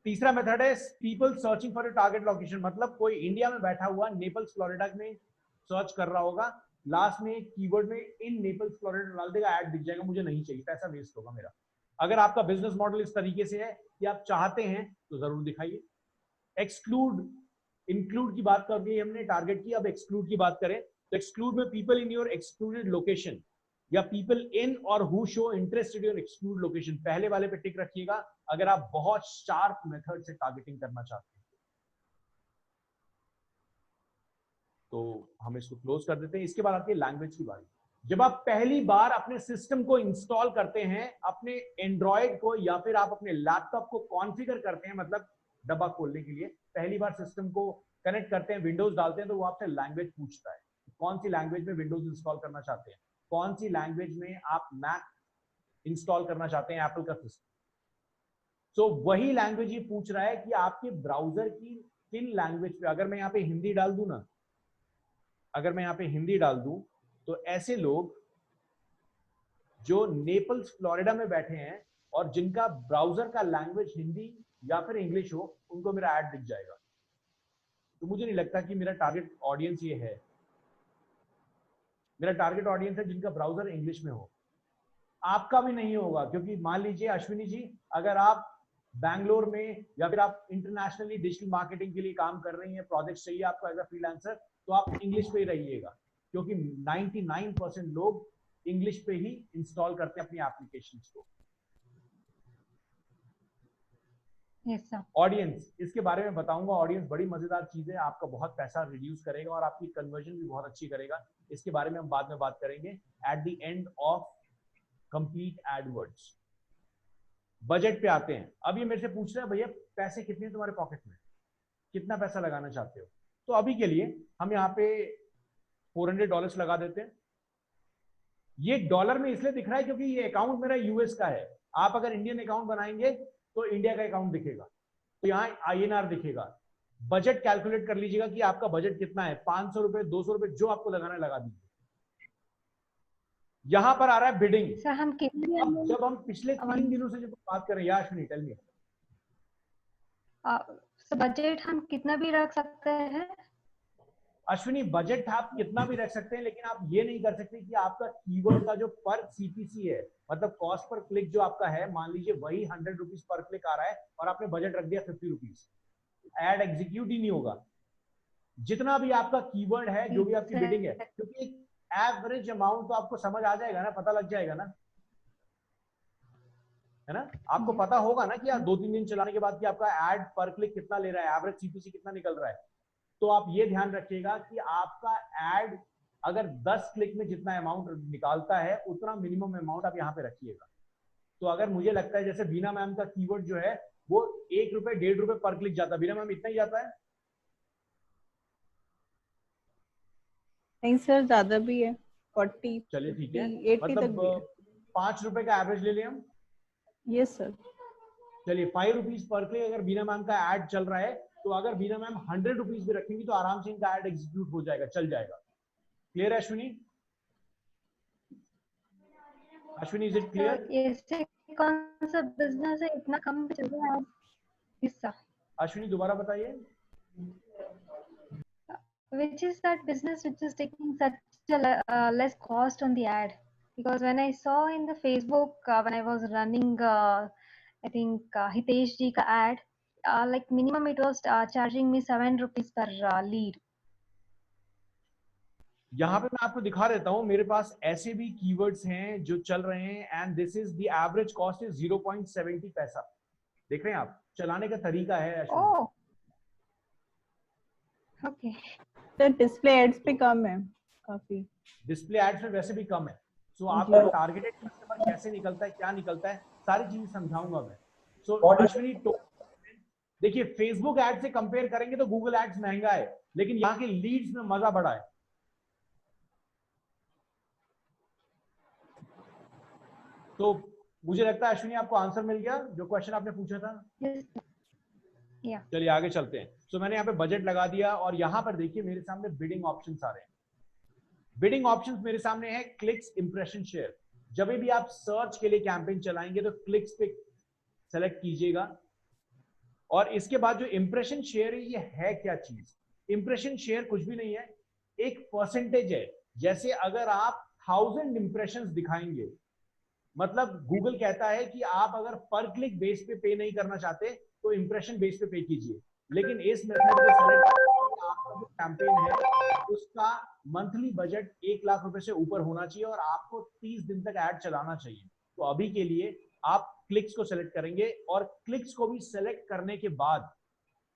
तीसरा मेथड है people searching for your target location, मतलब कोई इंडिया में बैठा हुआ नेपल्स फ्लोरिडा में सर्च कर रहा होगा, लास्ट में कीवर्ड में इन नेपल्स फ्लोरिडा डाल देगा, ऐड दिख जाएगा। मुझे नहीं चाहिए, पैसा वेस्ट होगा मेरा। अगर आपका बिजनेस मॉडल इस तरीके से है कि आप चाहते हैं तो जरूर दिखाइए। एक्सक्लूड, इंक्लूड की बात करके हमने टारगेट की, अब एक्सक्लूड की बात करें तो एक्सक्लूड में people in your excluded location या पीपल इन और who show interest in your exclude location, पहले वाले पे टिक रखिएगा अगर आप बहुत शार्प मेथड से टारगेटिंग करना चाहते हैं। तो हम इसको क्लोज कर देते हैं। इसके बाद आती है लैंग्वेज की बारी। जब आप पहली बार अपने सिस्टम को इंस्टॉल करते हैं, अपने एंड्रॉयड को या फिर आप अपने लैपटॉप को कॉन्फ़िगर करते हैं, मतलब डब्बा खोलने के लिए पहली बार सिस्टम को कनेक्ट करते हैं, विंडोज डालते हैं, तो वो आपसे लैंग्वेज पूछता है कौन सी लैंग्वेज में विंडोज इंस्टॉल करना चाहते हैं, कौन सी लैंग्वेज में आप मैक इंस्टॉल करना चाहते हैं, एप्पल का सिस्टम। तो वही लैंग्वेज ये पूछ रहा है कि आपके ब्राउजर की किन लैंग्वेज पे, अगर मैं यहाँ पे हिंदी डाल दूं ना, अगर मैं यहाँ पे हिंदी डाल दूं तो ऐसे लोग जो नेपल्स फ्लोरिडा में बैठे हैं और जिनका ब्राउजर का लैंग्वेज हिंदी या फिर इंग्लिश हो, उनको मेरा ऐड दिख जाएगा। तो मुझे नहीं लगता कि मेरा टारगेट ऑडियंस ये है। मेरा टारगेट ऑडियंस है जिनका ब्राउजर इंग्लिश में हो। आपका भी नहीं होगा, क्योंकि मान लीजिए अश्विनी जी, अगर आप बैंगलोर में या फिर आप इंटरनेशनली डिजिटल मार्केटिंग के लिए काम कर रही हैं, प्रोजेक्ट चाहिए आपको एज अ फ्रीलांसर, तो आप इंग्लिश पे ही रहिएगा, क्योंकि 99% लोग इंग्लिश पे ही इंस्टॉल करते हैं अपनी एप्लीकेशंस को। Yes, sir. ऑडियंस, इसके बारे में बताऊंगा। ऑडियंस बड़ी मजेदार चीज है, आपका बहुत पैसा रिड्यूस करेगा और आपकी कन्वर्जन भी बहुत अच्छी करेगा। इसके बारे में हम बाद में बात करेंगे at the end of complete AdWords. Budget पे आते हैं। अब ये मेरे से पूछ रहे हैं भैया पैसे कितने हैं तुम्हारे पॉकेट में, कितना पैसा लगाना चाहते हो? तो अभी के लिए हम यहाँ पे $400 लगा देते हैं। ये डॉलर में इसलिए दिख रहा है क्योंकि ये अकाउंट मेरा यूएस का है। आप अगर इंडियन अकाउंट बनाएंगे तो इंडिया का अकाउंट दिखेगा, तो यहाँ INR दिखेगा। बजट कैलकुलेट कर लीजिएगा कि आपका बजट कितना है, 500 रुपए, 200 रुपए, जो आपको लगाना है लगा दीजिए। यहां पर आ रहा है बिडिंग। सर हम कितने अब जब हम पिछले 3 दिनों से जब बात करें, याश्विनी टेल मी, बजट हम कितना भी रख सकते हैं? अश्विनी बजट आप कितना भी रख सकते हैं, लेकिन आप ये नहीं कर सकते कि आपका कीवर्ड का जो पर CPC है, मतलब कॉस्ट पर क्लिक जो आपका है, मान लीजिए वही 100 रुपीज पर क्लिक आ रहा है और आपने बजट रख दिया 50 रुपीज, एड एग्जीक्यूट ही नहीं होगा। जितना भी आपका कीवर्ड है, जो भी आपकी बिडिंग है, क्योंकि एक एवरेज अमाउंट तो आपको समझ आ जाएगा ना, पता लग जाएगा ना, है ना? आपको पता होगा ना कि यार 2-3 दिन चलाने के बाद कि आपका एड पर क्लिक कितना ले रहा है, एवरेज CPC कितना निकल रहा है। तो आप ये ध्यान रखिएगा कि आपका एड अगर 10 क्लिक में जितना अमाउंट निकालता है, उतना मिनिमम अमाउंट आप यहाँ पे रखिएगा। तो अगर मुझे लगता है जैसे बीना मैम का कीवर्ड जो है वो ₹1, ₹1.5 पर क्लिक जाता है, बीना मैम इतना ही जाता है? नहीं सर, ज्यादा भी है, 40, चलिए ठीक है, 80 तक भी है। मतलब ₹5 का एवरेज ले लें हम। Yes sir. चलिए ₹5 पर क्लिक अगर बीना मैम का एड चल रहा है, तो अगर बीना मैम 100 रुपीज भी रखेंगी तो आराम से इनका एड एग्जीक्यूट हो जाएगा, चल जाएगा। क्लियर है Ashwini? Ashwini is it clear? ऐसे कौन सा बिजनेस है इतना कम चल रहा है हिस्सा? अश्विनी दोबारा बताइए। Which is that business which is taking such a less cost on the ad? Because when I saw in the Facebook when I was running I think Hitesh ji ka ad. Like minimum it was charging me 7 rupees per lead. यहाँ पे मैं आपको दिखा देता हूँ, मेरे पास ऐसे भी कीवर्ड्स हैं जो चल रहे हैं and this is the average cost is 0.70 पैसा। देख रहे हैं आप, चलाने का तरीका है अश्विनी। Oh, okay. तो डिस्प्ले एड्स पे कम है काफी। डिस्प्ले एड्स में वैसे भी कम है। सो आपका टारगेटेड कस्टमर कैसे निकलता है, क्या निकलता है, सारी चीजें समझाऊंगा मैं। सो अश्विनी, देखिए फेसबुक एड से कंपेयर करेंगे तो गूगल एड्स महंगा है, लेकिन यहाँ के लीड्स में मजा बड़ा है। तो मुझे लगता है अश्विनी आपको आंसर मिल गया जो क्वेश्चन आपने पूछा था। Yes. Yeah. चलिए आगे चलते हैं। सो मैंने यहाँ पे बजट लगा दिया और यहाँ पर देखिए मेरे सामने बिडिंग ऑप्शंस आ रहे हैं। बिडिंग ऑप्शंस मेरे सामने है क्लिक्स, इंप्रेशन, शेयर। जब भी आप सर्च के लिए कैंपेन चलाएंगे तो क्लिक्स पे सेलेक्ट कीजिएगा और इसके बाद जो इंप्रेशन शेयर है, ये है क्या चीज? इंप्रेशन शेयर कुछ भी नहीं है, एक परसेंटेज है। जैसे अगर आप 1000 इंप्रेशंस दिखाएंगे, मतलब गूगल कहता है कि आप अगर पर क्लिक बेस पे नहीं करना चाहते तो इंप्रेशन बेस पे कीजिए, लेकिन इस मेथड को सेलेक्ट आपका जो कैंपेन है उसका मंथली बजट 1 लाख रुपए से ऊपर होना चाहिए और आपको 30 दिन तक ऐड चलाना चाहिए। तो अभी के लिए आप क्लिक्स को सेलेक्ट करेंगे और क्लिक्स को भी सेलेक्ट करने के बाद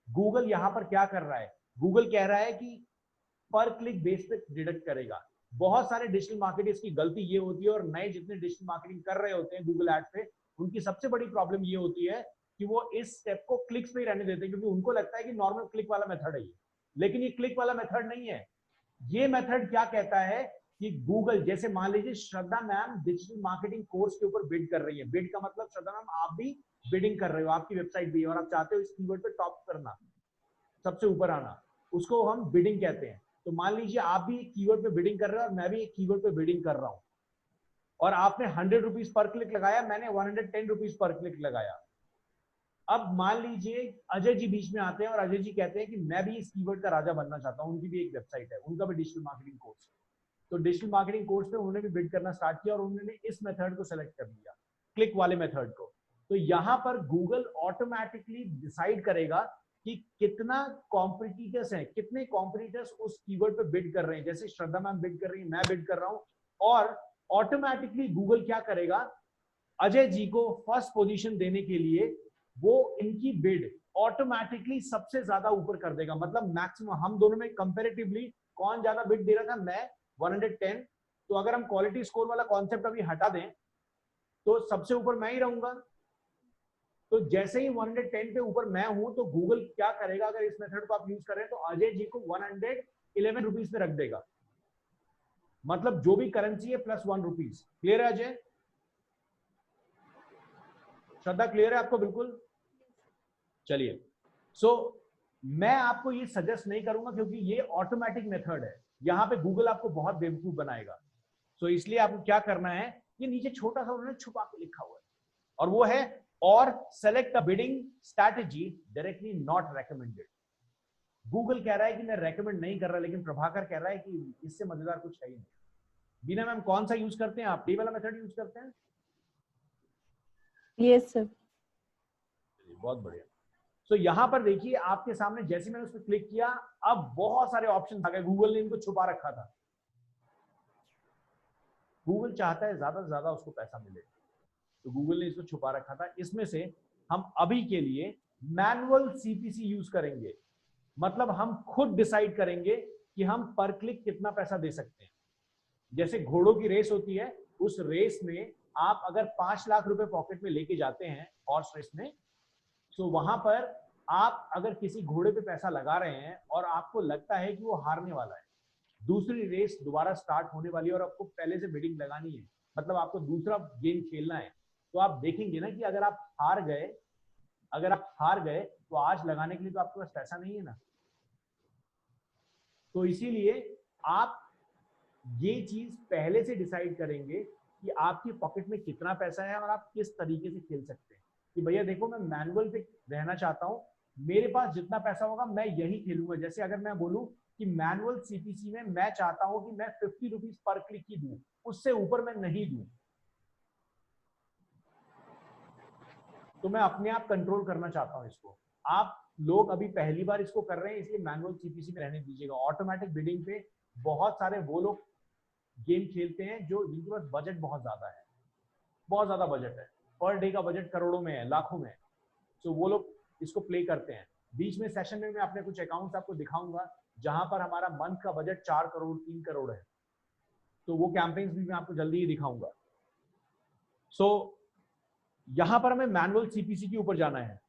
गूगल यहां पर क्या कर रहा है? गूगल कह रहा है कि पर क्लिक बेस पे डिडक्ट करेगा। बहुत सारे डिजिटल मार्केटर्स की गलती ये होती है और नए जितने डिजिटल मार्केटिंग कर रहे होते हैं गूगल एड्स पे, उनकी सबसे बड़ी प्रॉब्लम ये होती है कि वो इस स्टेप को क्लिक्स पे ही रहने देते हैं, क्योंकि उनको लगता है कि नॉर्मल क्लिक वाला मेथड है ये। लेकिन ये क्लिक वाला मेथड नहीं है। ये मेथड क्या कहता है कि गूगल, जैसे मान लीजिए श्रद्धा मैम डिजिटल मार्केटिंग कोर्स के ऊपर बिड कर रही है। बिड का मतलब श्रद्धा मैम आप भी बिडिंग कर रहे हो, आपकी वेबसाइट भी है और आप चाहते हो इस कीवर्ड पे टॉप करना, सबसे ऊपर आना, उसको हम बिडिंग कहते हैं। तो मान लीजिए आप भी एक कीवर्ड पे बिडिंग कर रहे हो और मैं भी एक कीवर्ड पे बिडिंग कर रहा हूं और आपने 100 रुपीज पर क्लिक लगाया, मैंने 110 रुपीज पर क्लिक लगाया। अब मान लीजिए अजय जी बीच में आते हैं और अजय जी कहते हैं कि मैं भी इस कीवर्ड का राजा बनना चाहता हूं। उनकी भी एक वेबसाइट है, उनका भी डिजिटल मार्केटिंग कोर्स है। तो डिजिटल मार्केटिंग कोर्स पे उन्होंने भी बिड करना स्टार्ट किया और उन्होंने इस मेथड को सेलेक्ट कर लिया, क्लिक वाले मेथड को। तो यहां पर गूगल ऑटोमेटिकली डिसाइड करेगा कि कितना कॉम्पिटिटर्स हैं, कितने कॉम्पिटिटर्स उस कीवर्ड पे बिड कर रहे हैं। जैसे श्रद्धा मैम बिड कर रही है, मैं बिड कर रहा हूं, और ऑटोमेटिकली गूगल क्या करेगा, अजय जी को फर्स्ट पोजीशन देने के लिए वो इनकी बिड ऑटोमेटिकली सबसे ज्यादा ऊपर कर देगा। मतलब मैक्सिमम हम दोनों में कंपैरेटिवली कौन ज्यादा बिड दे रहा था, मैं 110। तो अगर हम क्वालिटी स्कोर वाला कॉन्सेप्ट अभी हटा दें तो सबसे ऊपर मैं ही रहूंगा। तो जैसे ही 110 पे ऊपर मैं हूं तो गूगल क्या करेगा, अगर इस मेथड को आप यूज करें तो अजय जी को 111 रुपीज पे रख देगा। मतलब जो भी करेंसी है प्लस 1 रुपीज। क्लियर है अजय? श्रद्धा क्लियर है आपको? बिल्कुल। चलिए, सो मैं आपको ये सजेस्ट नहीं करूंगा क्योंकि ये ऑटोमेटिक मेथड है, यहां पे गूगल आपको बहुत बेवकूफ बनाएगा। सो इसलिए आपको क्या करना है, ये नीचे छोटा सा उन्होंने छुपा के लिखा हुआ है और वो है और select a bidding strategy directly not recommended. Google कह रहा है कि मैं रेकमेंड नहीं कर रहा, लेकिन प्रभाकर कह रहा है कि इससे मजेदार कुछ है ही नहीं। बीना मैम कौन सा यूज करते हैं आप? ये वाला मेथड यूज करते हैं? Yes sir. बहुत बढ़िया। सो यहां पर देखिए आपके सामने जैसे मैंने उस पर क्लिक किया, अब बहुत सारे ऑप्शन आ गए। गूगल ने इनको छुपा रखा था। गूगल चाहता है ज्यादा से ज्यादा उसको पैसा मिले, तो गूगल ने इसको छुपा रखा था। इसमें से हम अभी के लिए मैनुअल सीपीसी यूज करेंगे। मतलब हम खुद डिसाइड करेंगे कि हम पर क्लिक कितना पैसा दे सकते हैं। जैसे घोड़ों की रेस होती है, उस रेस में आप अगर 5 लाख रुपए पॉकेट में लेके जाते हैं हॉर्स रेस में, तो वहां पर आप अगर किसी घोड़े पे पैसा लगा रहे हैं और आपको लगता है कि वो हारने वाला है, दूसरी रेस दोबारा स्टार्ट होने वाली है और आपको पहले से बिडिंग लगानी है, मतलब आपको दूसरा गेम खेलना है, तो आप देखेंगे ना कि अगर आप हार गए तो आज लगाने के लिए तो आपके पास पैसा नहीं है ना। तो इसीलिए आप ये चीज पहले से डिसाइड करेंगे कि आपकी पॉकेट में कितना पैसा है और आप किस तरीके से खेल सकते हैं। कि भैया देखो मैं मैनुअल पे रहना चाहता हूं, मेरे पास जितना पैसा होगा मैं यही खेलूंगा। जैसे अगर मैं बोलूं कि मैनुअल सीपीसी में मैं चाहता हूं कि मैं 50 रुपीज पर क्लिक ही दूं, उससे ऊपर मैं नहीं दूं। तो मैं अपने आप कंट्रोल करना चाहता हूं इसको। आप लोग अभी पहली बार इसको कर रहे हैं, इसलिए मैनुअल सीपीसी में रहने दीजिएगा। ऑटोमेटिक बिडिंग पे बहुत सारे वो लोग गेम खेलते हैं जो जिनके पास बजट बहुत ज्यादा है, बहुत ज्यादा बजट है, पर डे का बजट करोड़ों में है, लाखों में है, तो वो लोग इसको प्ले करते हैं। बीच में सेशन में मैं अपने कुछ अकाउंट्स आपको दिखाऊंगा जहां पर हमारा मंथ का बजट 4 करोड़ 3 करोड़ है, तो वो कैंपेन्स भी मैं आपको जल्दी ही दिखाऊंगा। सो यहां पर हमें मैनुअल सीपीसी के ऊपर जाना है।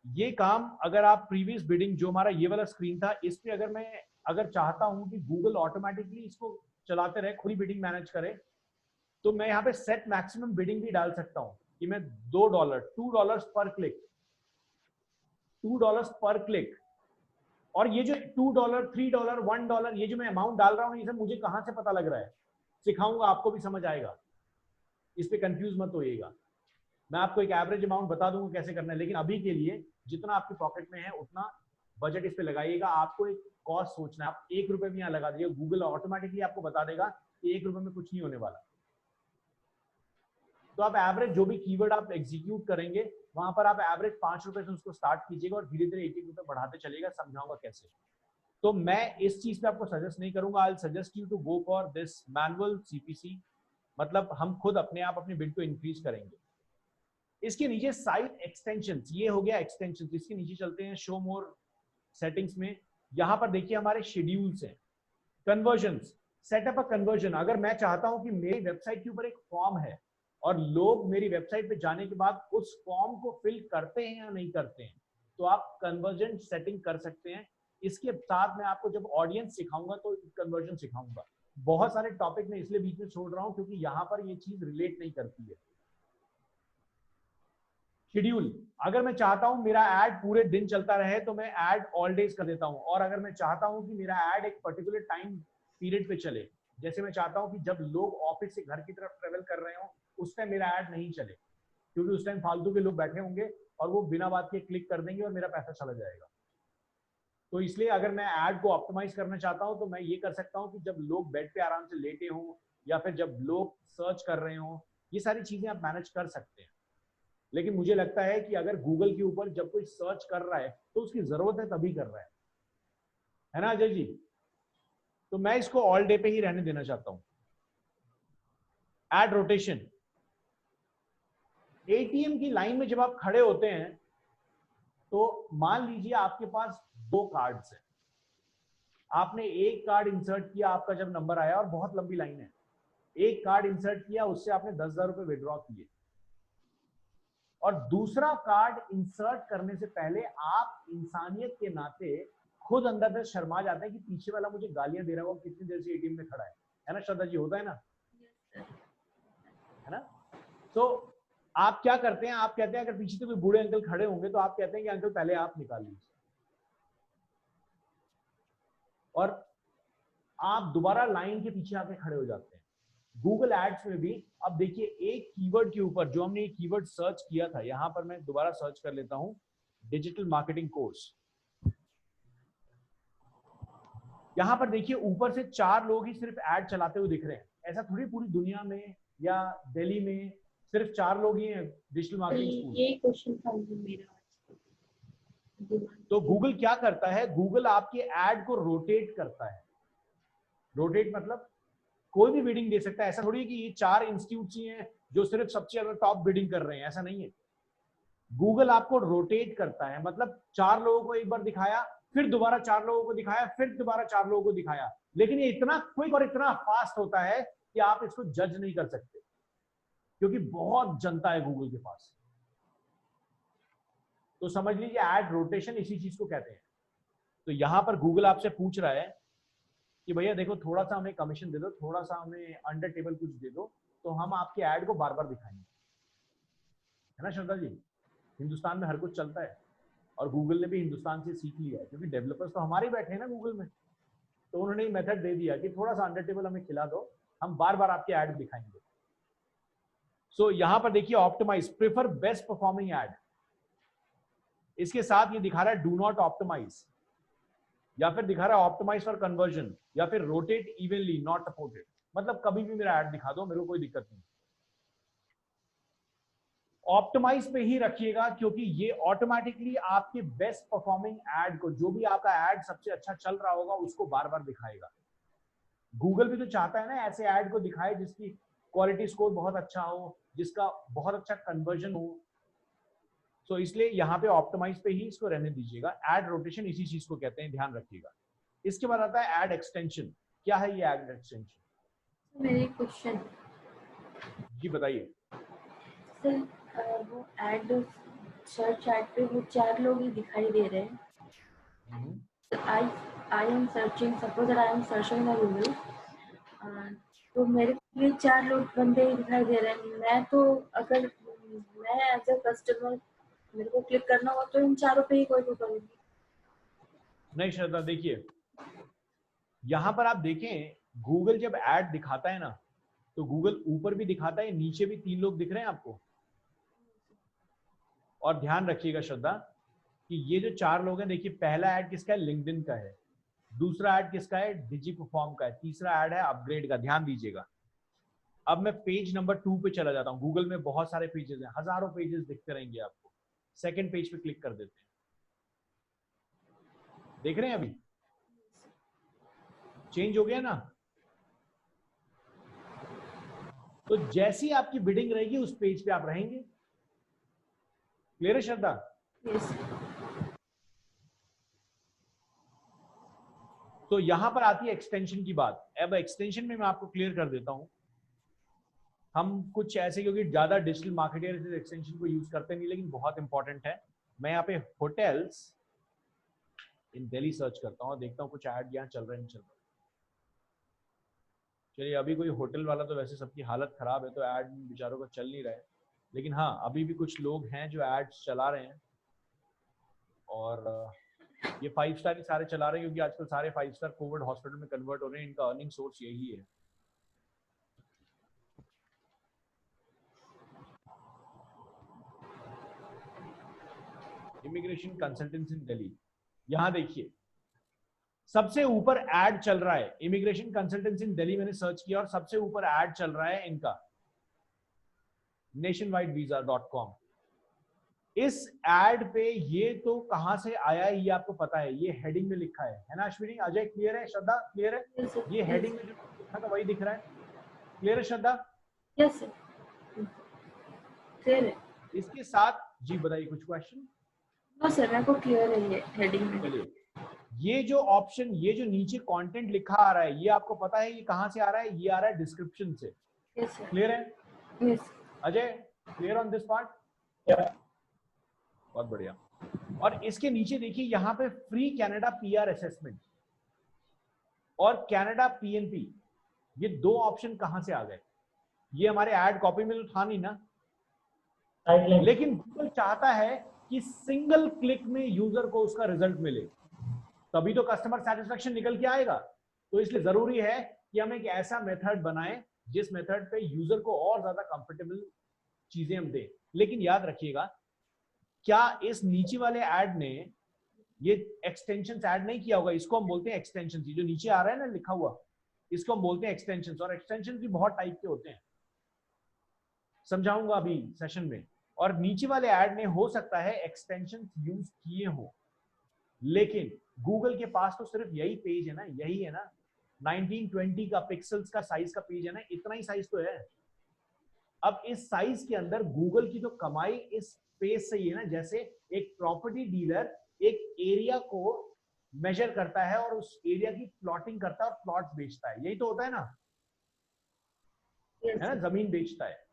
ये काम अगर आप प्रीवियस बिडिंग जो हमारा ये वाला स्क्रीन था, इस पे अगर मैं चाहता हूं कि गूगल ऑटोमेटिकली इसको चलाते रहे, खुद ही बिडिंग मैनेज करे, तो मैं यहाँ पे सेट मैक्सिमम बिडिंग भी डाल सकता हूं कि मैं $2 पर क्लिक, $2 पर क्लिक। और ये जो $2 $3 $1 ये जो मैं अमाउंट डाल रहा हूँ, ये सब मुझे कहां से पता लग रहा है, सिखाऊंगा, आपको भी समझ आएगा, इस पे कंफ्यूज मत होइएगा। मैं आपको एक एवरेज अमाउंट बता दूंगा कैसे करना है, लेकिन अभी के लिए जितना आपकी पॉकेट में है उतना बजट इस पे लगाइएगा। आपको एक कॉस्ट सोचना है, आप ₹1 भी यहाँ लगा दीजिए, गूगल ऑटोमेटिकली आपको बता देगा कि ₹1 में कुछ नहीं होने वाला। तो आप एवरेज जो भी कीवर्ड आप एग्जीक्यूट करेंगे वहां पर आप एवरेज ₹5 से उसको स्टार्ट कीजिएगा और धीरे धीरे ₹1 बढ़ाते चलेगा, समझाऊंगा कैसे। तो मैं इस चीज पे आपको सजेस्ट नहीं करूंगा, I will suggest you to go for this manual CPC, मतलब हम खुद अपने आप अपनी बिड को इंक्रीज करेंगे। इसके नीचे साइट एक्सटेंशंस, ये हो गया एक्सटेंशंस। इसके नीचे चलते हैं शो मोर सेटिंग्स में। यहां पर देखिए हमारे शेड्यूल्स हैं, कन्वर्जन्स, सेटअप अ कन्वर्जन। अगर मैं चाहता हूं कि मेरी वेबसाइट के ऊपर एक फॉर्म है और लोग मेरी वेबसाइट पे जाने के बाद उस फॉर्म को फिल करते हैं या नहीं करते हैं, तो आप कन्वर्जन सेटिंग कर सकते हैं। इसके साथ मैं आपको जब ऑडियंस सिखाऊंगा तो कन्वर्जन सिखाऊंगा। बहुत सारे टॉपिक मैं इसलिए बीच में छोड़ रहा हूं क्योंकि यहां पर ये चीज रिलेट नहीं करती है। शेड्यूल, अगर मैं चाहता हूं मेरा ऐड पूरे दिन चलता रहे तो मैं ऐड ऑल डेज कर देता हूं, और अगर मैं चाहता हूं कि मेरा ऐड एक पर्टिकुलर टाइम पीरियड पे चले, जैसे मैं चाहता हूं कि जब लोग ऑफिस से घर की तरफ ट्रेवल कर रहे हो उस टाइम मेरा ऐड नहीं चले, क्योंकि उस टाइम फालतू के लोग बैठे होंगे और वो बिना बात के क्लिक कर देंगे और मेरा पैसा चला जाएगा। तो इसलिए अगर मैं ऐड को ऑप्टिमाइज करना चाहता हूं तो मैं ये कर सकता हूं कि जब लोग बेड पे आराम से लेटे हों या फिर जब लोग सर्च कर रहे हों, ये सारी चीजें आप मैनेज कर सकते हैं। लेकिन मुझे लगता है कि अगर गूगल के ऊपर जब कोई सर्च कर रहा है तो उसकी जरूरत है तभी कर रहा है ना अजय जी? तो मैं इसको ऑल डे पे ही रहने देना चाहता हूं। एड रोटेशन, एटीएम की लाइन में जब आप खड़े होते हैं तो मान लीजिए आपके पास 2 कार्ड्स हैं, आपने एक कार्ड इंसर्ट किया, आपका जब नंबर आया और बहुत लंबी लाइन है, एक कार्ड इंसर्ट किया, उससे आपने 10,000 रुपए विड्रॉ किए, और दूसरा कार्ड इंसर्ट करने से पहले आप इंसानियत के नाते खुद अंदर से शर्मा जाते हैं कि पीछे वाला मुझे गालियां दे रहा है, वो कितनी देर से एटीएम में खड़ा है ना श्रद्धा जी? होता है ना, है ना? तो आप क्या करते हैं, आप कहते हैं अगर पीछे से कोई बूढ़े अंकल खड़े होंगे तो आप कहते हैं कि अंकल पहले आप निकाल लीजिए, और आप दोबारा लाइन के पीछे आके खड़े हो जाते हैं। गूगल एड्स में भी अब देखिए एक कीवर्ड के ऊपर जो हमने एक कीवर्ड सर्च किया था, यहां पर मैं दोबारा सर्च कर लेता हूं, डिजिटल मार्केटिंग कोर्स। यहां पर देखिए ऊपर से 4 लोग ही सिर्फ एड चलाते हुए दिख रहे हैं। ऐसा थोड़ी पूरी दुनिया में या दिल्ली में सिर्फ 4 लोग ही हैं डिजिटल मार्केटिंग स्कूल। ये क्वेश्चन था मेरा। तो गूगल क्या करता है, गूगल आपके ऐड को रोटेट करता है। रोटेट मतलब कोई भी बिडिंग दे सकता है, ऐसा थोड़ी है कि ये 4 इंस्टीट्यूट्स ही हैं जो सिर्फ सबसे ज्यादा टॉप बिडिंग कर रहे हैं, ऐसा नहीं है। गूगल आपको रोटेट करता है, मतलब 4 लोगों को एक बार दिखाया, फिर दोबारा 4 लोगों को दिखाया, फिर दोबारा 4 लोगों को दिखाया, लेकिन ये इतना क्विक और इतना फास्ट होता है कि आप इसको जज नहीं कर सकते, क्योंकि बहुत जनता है गूगल के पास। तो समझ लीजिए एड रोटेशन इसी चीज को कहते हैं। तो यहां पर गूगल आपसे पूछ रहा है कि भैया देखो थोड़ा सा हमें कमीशन दे दो, थोड़ा सा हमें अंडर टेबल कुछ दे दो, तो हम आपके ऐड को बार बार दिखाएंगे, है ना श्रद्धा जी? हिंदुस्तान में हर कुछ चलता है और गूगल ने भी हिंदुस्तान से सीख लिया है, क्योंकि डेवलपर्स तो हमारे बैठे हैं ना गूगल में, तो उन्होंने मेथड दे दिया कि थोड़ा सा अंडर टेबल हमें खिला दो, हम बार बार आपके ऐड दिखाएंगे। सो यहां पर देखिए optimize, prefer best performing ad, इसके साथ ये दिखा रहा है डू नॉट ऑप्टिमाइज, या फिर दिखा रहा है ऑप्टिमाइज फॉर कन्वर्जन, या फिर रोटेट इवनली नॉट सपोर्टेड, मतलब कभी भी मेरा ऐड दिखा दो, मेरे को कोई दिक्कत नहीं। ऑप्टिमाइज पे ही रखिएगा, क्योंकि ये ऑटोमेटिकली आपके बेस्ट परफॉर्मिंग एड को, जो भी आपका एड सबसे अच्छा चल रहा होगा, उसको बार बार दिखाएगा। गूगल भी तो चाहता है ना ऐसे एड को दिखाए जिसकी क्वालिटी स्कोर बहुत अच्छा हो, जिसका बहुत अच्छा कन्वर्जन हो। तो इसलिए यहाँ पे ऑप्टिमाइज पे ही इसको रहने दीजिएगा। एड रोटेशन इसी चीज को कहते हैं, ध्यान रखिएगा। इसके बाद आता है एड एक्सटेंशन। क्या है ये एड एक्सटेंशन? मेरी क्वेश्चन जी बताइए। सर, वो एड सर्च एड पे वो 4 लोग ही दिखाई दे रहे हैं। I am searching, suppose that I am searching the Google, तो मेरे को ये 4 लोग बंदे ही दिखाई दे रहे हैं। मैं तो अगर मैं एज अ कस्टमर मेरे को क्लिक करना हो तो इन चारों पे ही कोई तो करूंगी। नहीं श्रद्धा, देखिए यहां पर आप देखें, गूगल जब एड दिखाता है ना, तो गूगल ऊपर भी दिखाता है, नीचे भी 3 लोग दिख रहे हैं आपको। और ध्यान रखिएगा श्रद्धा कि ये जो 4 लोग हैं, देखिए पहला ऐड किसका है? लिंक्डइन का है। दूसरा ऐड किसका है? डिजी परफॉर्म का है। तीसरा ऐड है अपग्रेड का। ध्यान दीजिएगा। अब मैं पेज नंबर 2 पे चला जाता हूं। गूगल में बहुत सारे पेजेस हैं, हजारों पेजेस दिखते रहेंगे आपको। सेकंड पेज पे क्लिक कर देते हैं। देख रहे हैं अभी चेंज हो गया ना? तो जैसी आपकी बिडिंग रहेगी उस पेज पे आप रहेंगे। क्लियर है श्रद्धा? यस। तो यहां पर आती है एक्सटेंशन की बात। अब एक्सटेंशन में मैं आपको क्लियर कर देता हूं। हम कुछ ऐसे, क्योंकि ज्यादा डिजिटल मार्केटर्स एक्सटेंशन को यूज करते नहीं, लेकिन बहुत इंपॉर्टेंट है। मैं यहाँ पे होटल्स इन दिल्ली सर्च करता हूँ और देखता हूँ कुछ ऐड यहाँ चल रहे नहीं चल रहे। चलिए, अभी कोई होटल वाला तो वैसे सबकी हालत खराब है, तो ऐड बेचारों का चल नहीं रहा है। लेकिन हाँ, अभी भी कुछ लोग हैं जो एड्स चला रहे हैं। और ये 5 स्टार ही सारे चला रहे हैं, क्योंकि आजकल सारे 5 स्टार कोविड हॉस्पिटल में कन्वर्ट हो रहे हैं। इनका अर्निंग सोर्स यही है। इमिग्रेशन कंसल्टेंसी इन दिल्ली, यहां देखिए सबसे ऊपर ऐड चल रहा है। इमिग्रेशन कंसल्टेंसी इन दिल्ली मैंने सर्च किया और सबसे ऊपर ऐड चल रहा है इनका nationwidevisa.com। इस ऐड पे ये तो कहां से आया है ये आपको पता है। ये हेडिंग में लिखा है ना अश्विनी? अजय क्लियर है? श्रद्धा क्लियर है? ये हेडिंग में जो लिखा था वही दिख रहा है। क्लियर है श्रद्धा? यस सर, क्लियर है। इसके साथ जी बताइए, कुछ क्वेश्चन? नो सर, मेरे को क्लियर है ये हेडिंग में। चलिए, ये जो ऑप्शन, ये जो नीचे कंटेंट लिखा आ रहा है, ये आपको पता है ये कहां से आ रहा है? ये आ रहा है डिस्क्रिप्शन से। Yes sir. क्लियर है yes. Ajay? Clear on this part? बहुत बढ़िया। और इसके नीचे देखिए, यहाँ पे फ्री कनाडा पीआर असेसमेंट और कनाडा पीएनपी, ये 2 ऑप्शन कहां से आ गए? ये हमारे ऐड कॉपी में तो था नहीं ना, लेकिन गूगल चाहता है कि सिंगल क्लिक में यूजर को उसका रिजल्ट मिले, तभी तो कस्टमर सेटिस्फेक्शन निकल के आएगा। तो इसलिए जरूरी है कि हम एक ऐसा मेथड बनाएं जिस मेथड पे यूजर को और ज्यादा कंफर्टेबल चीजें हम दें। लेकिन याद रखिएगा, क्या इस नीचे वाले ऐड ने ये एक्सटेंशन ऐड नहीं किया होगा? इसको हम बोलते हैं एक्सटेंशन। जो नीचे आ रहा है ना लिखा हुआ, इसको हम बोलते हैं एक्सटेंशन। और एक्सटेंशन भी बहुत टाइप के होते हैं, समझाऊंगा अभी सेशन में। और नीचे वाले ऐड ने हो सकता है एक्सटेंशन यूज किए हो, लेकिन गूगल के पास तो सिर्फ यही पेज है ना, यही है ना 1920 का पिक्सल्स का साइज का पेज है ना, इतना ही साइज तो है। अब इस साइज के अंदर गूगल की तो कमाई इस पेज से ही है ना। जैसे एक प्रॉपर्टी डीलर एक एरिया को मेजर करता है और उस एरिया की प्लॉटिंग करता है और प्लॉट्स बेचता है, यही तो होता है ना, है ना, जमीन बेचता है।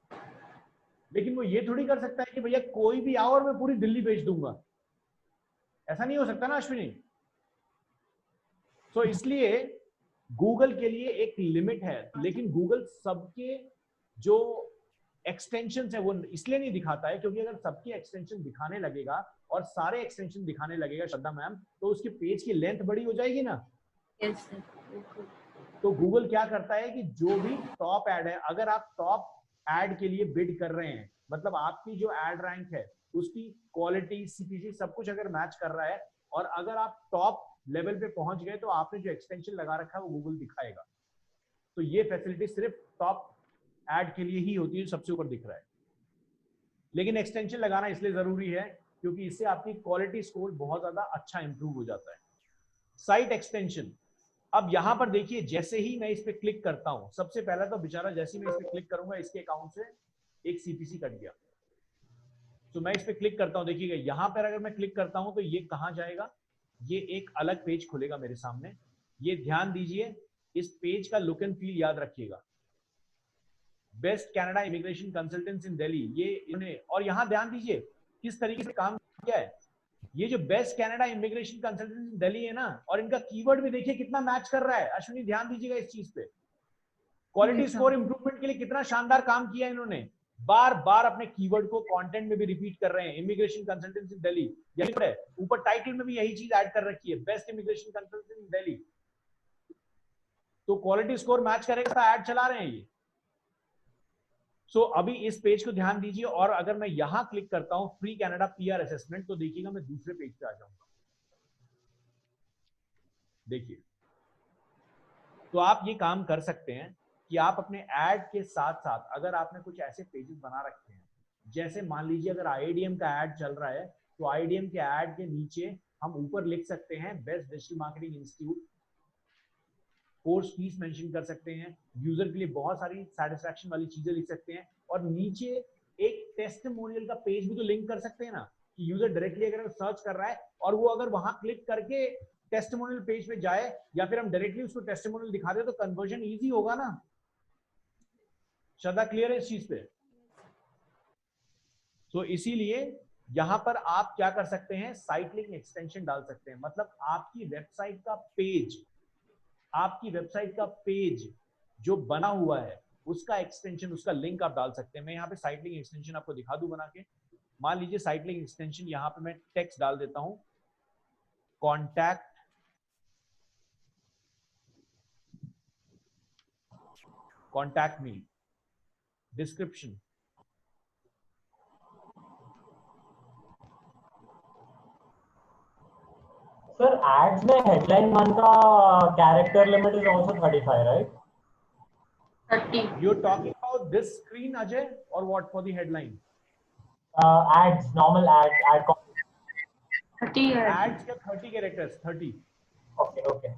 लेकिन वो ये थोड़ी कर सकता है कि भैया कोई भी आओ और मैं पूरी दिल्ली बेच दूंगा, ऐसा नहीं हो सकता ना अश्विनी। तो इसलिए गूगल के लिए एक लिमिट है, लेकिन गूगल सबके जो एक्सटेंशन है वो इसलिए नहीं दिखाता है, क्योंकि अगर सबके एक्सटेंशन दिखाने लगेगा और सारे एक्सटेंशन दिखाने लगेगा श्रद्धा मैम, तो उसके पेज की लेंथ बड़ी हो जाएगी ना। Yes sir. तो गूगल क्या करता है कि जो भी टॉप ऐड है, अगर आप टॉप ऐड के लिए बिड कर रहे हैं, मतलब आपकी जो ऐड रैंक है उसकी क्वालिटी, सीपीसी सब कुछ अगर मैच कर रहा है, और अगर आप टॉप लेवल पे पहुंच गए, तो आपने जो एक्सटेंशन लगा रखा है वो गूगल दिखाएगा। तो ये फैसिलिटी सिर्फ टॉप ऐड के लिए ही होती है, जो सबसे ऊपर दिख रहा है। लेकिन एक्सटेंशन लगाना इसलिए जरूरी है क्योंकि इससे आपकी क्वालिटी स्कोर बहुत ज्यादा अच्छा इंप्रूव हो जाता है। साइट एक्सटेंशन, अब यहां पर देखिए जैसे ही मैं इस पे क्लिक करता हूं, सबसे पहला तो बेचारा जैसे ही मैं इस पे क्लिक करूंगा इसके अकाउंट से एक सीपीसी कट गया। तो मैं इस पे क्लिक करता हूं, देखिएगा यहां पर अगर मैं क्लिक करता हूं तो ये कहां जाएगा, ये एक अलग पेज खुलेगा मेरे सामने। ये ध्यान दीजिए, इस पेज का लुक एंड फील याद रखिएगा, बेस्ट कनाडा इमिग्रेशन कंसल्टेंट्स इन दिल्ली, ये इन्हें, और यहां ध्यान दीजिए किस तरीके से काम किया है। ये जो बेस्ट कनाडा इमिग्रेशन कंसल्टेंट इन दिल्ली है ना, और इनका कीवर्ड भी देखिए कितना मैच कर रहा है। अश्विनी ध्यान दीजिएगा इस चीज पे, क्वालिटी स्कोर इंप्रूवमेंट के लिए कितना शानदार काम किया इन्होंने। बार बार अपने कीवर्ड को कंटेंट में भी रिपीट कर रहे हैं, इमिग्रेशन कंसल्टेंट इन दिल्ली, यही है ऊपर टाइटल में भी यही चीज ऐड कर रखी है, बेस्ट इमिग्रेशन कंसल्टेंट इन दिल्ली। तो क्वालिटी स्कोर मैच करेगा, ऐड चला रहे हैं ये। अभी इस पेज को ध्यान दीजिए, और अगर मैं यहां क्लिक करता हूं फ्री कनाडा पीआर असेसमेंट, तो देखिएगा मैं दूसरे पेज पे आ जाऊंगा। देखिए, तो आप ये काम कर सकते हैं कि आप अपने ऐड के साथ साथ अगर आपने कुछ ऐसे पेजेस बना रखे हैं, जैसे मान लीजिए अगर आईडीएम का ऐड चल रहा है, तो आईडीएम के ऐड के नीचे हम ऊपर लिख सकते हैं best digital marketing institute, course fees mention कर सकते हैं, यूजर के लिए बहुत सारी सेटिस्फैक्शन वाली चीजें लिख सकते हैं, और नीचे एक टेस्टिमोनियल का पेज भी तो लिंक कर सकते हैं ना, कि यूजर डायरेक्टली अगर सर्च कर रहा है और वो अगर वहां क्लिक करके टेस्टिमोनियल पेज पे जाए, या फिर हम डायरेक्टली उसको टेस्टिमोनियल दिखा दे, तो कन्वर्जन इजी होगा ना। श्रद्धा क्लियर है इस चीज पे? तो इसीलिए यहां पर आप क्या कर सकते हैं, साइट लिंक एक्सटेंशन डाल सकते हैं। मतलब आपकी वेबसाइट का पेज जो बना हुआ है उसका एक्सटेंशन, उसका लिंक आप डाल सकते हैं। मैं यहाँ पे साइट लिंक एक्सटेंशन आपको दिखा दूं बना के। मान लीजिए साइट लिंक एक्सटेंशन, यहाँ पे मैं टेक्स्ट डाल देता हूं, contact me, description. Sir ads में हेडलाइन 1 का character limit is also 35, right? 30. You're talking about this screen, Ajay, or what for the headline? Ads, normal ad copy. 30 Ads के 30 characters, 30 Okay.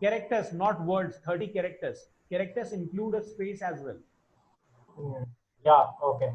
characters, not words, 30 characters. Characters include a space as well. Yeah, okay.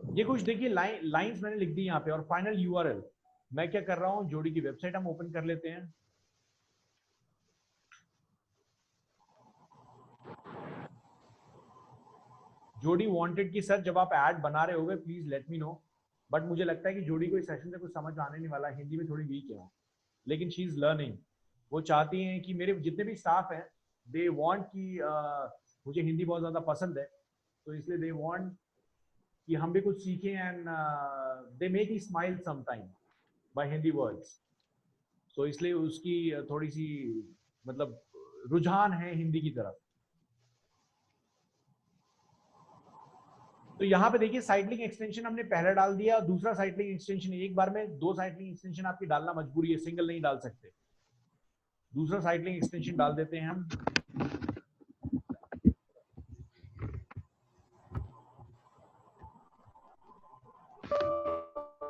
ये कुछ देखिए lines मैंने लिख दी यहाँ पे, और final URL. मैं क्या कर रहा हूँ, जोड़ी की वेबसाइट हम ओपन कर लेते हैं। जोड़ी वांटेड की सर जब आप ऐड बना रहे होगे please let me know, but मुझे लगता है कि जोड़ी को इस सेशन से कुछ समझ आने नहीं वाला, हिंदी में थोड़ी वीक है, लेकिन शी इज लर्निंग। वो चाहती हैं कि मेरे जितने भी स्टाफ हैं, दे वांट कि मुझे हिंदी बहुत ज्यादा पसंद है, तो इसलिए दे वांट कि हम भी कुछ सीखें, and they make me smile sometime by Hindi words. तो इसलिए उसकी थोड़ी सी मतलब रुझान है हिंदी की तरफ। तो यहाँ पे देखिए साइट लिंक एक्सटेंशन हमने पहला डाल दिया, और दूसरा साइट लिंक एक्सटेंशन, एक बार में 2 साइट लिंक एक्सटेंशन आपकी डालना मजबूरी है, सिंगल नहीं डाल सकते। दूसरा साइट लिंक एक्सटेंशन डाल देते हैं हम,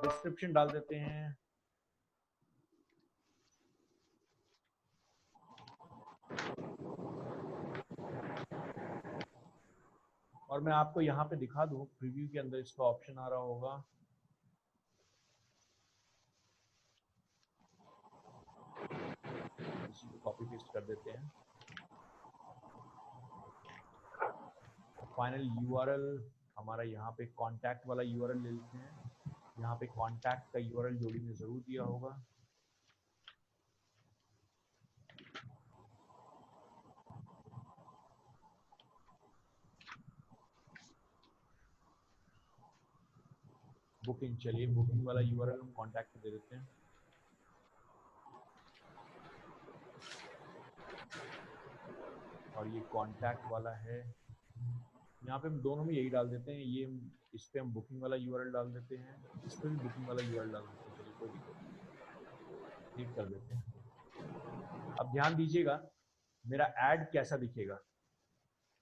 डिस्क्रिप्शन डाल देते हैं, और मैं आपको यहाँ पे दिखा दूं प्रीव्यू के अंदर इसका ऑप्शन आ रहा होगा, इसी को कॉपी पेस्ट कर देते हैं। फाइनल यूआरएल हमारा यहाँ पे कॉन्टैक्ट वाला यूआरएल ले लेते हैं। यहाँ पे कॉन्टैक्ट का यूआरएल जोड़ी में जरूर दिया होगा। बुकिंग, चलिए बुकिंग वाला यूआरएल हम कॉन्टैक्ट दे देते हैं। और ये कॉन्टैक्ट वाला है, यहाँ पे हम दोनों में यही डाल देते हैं। ये इस पे हम बुकिंग वाला यूआरएल डाल देते हैं, इस पे भी बुकिंग वाला यूआरएल डाल देते हैं। चलिए कोई दिक्कत नहीं, ठीक कर देते हैं। अब ध्यान दीजिएगा मेरा ऐड कैसा दिखेगा।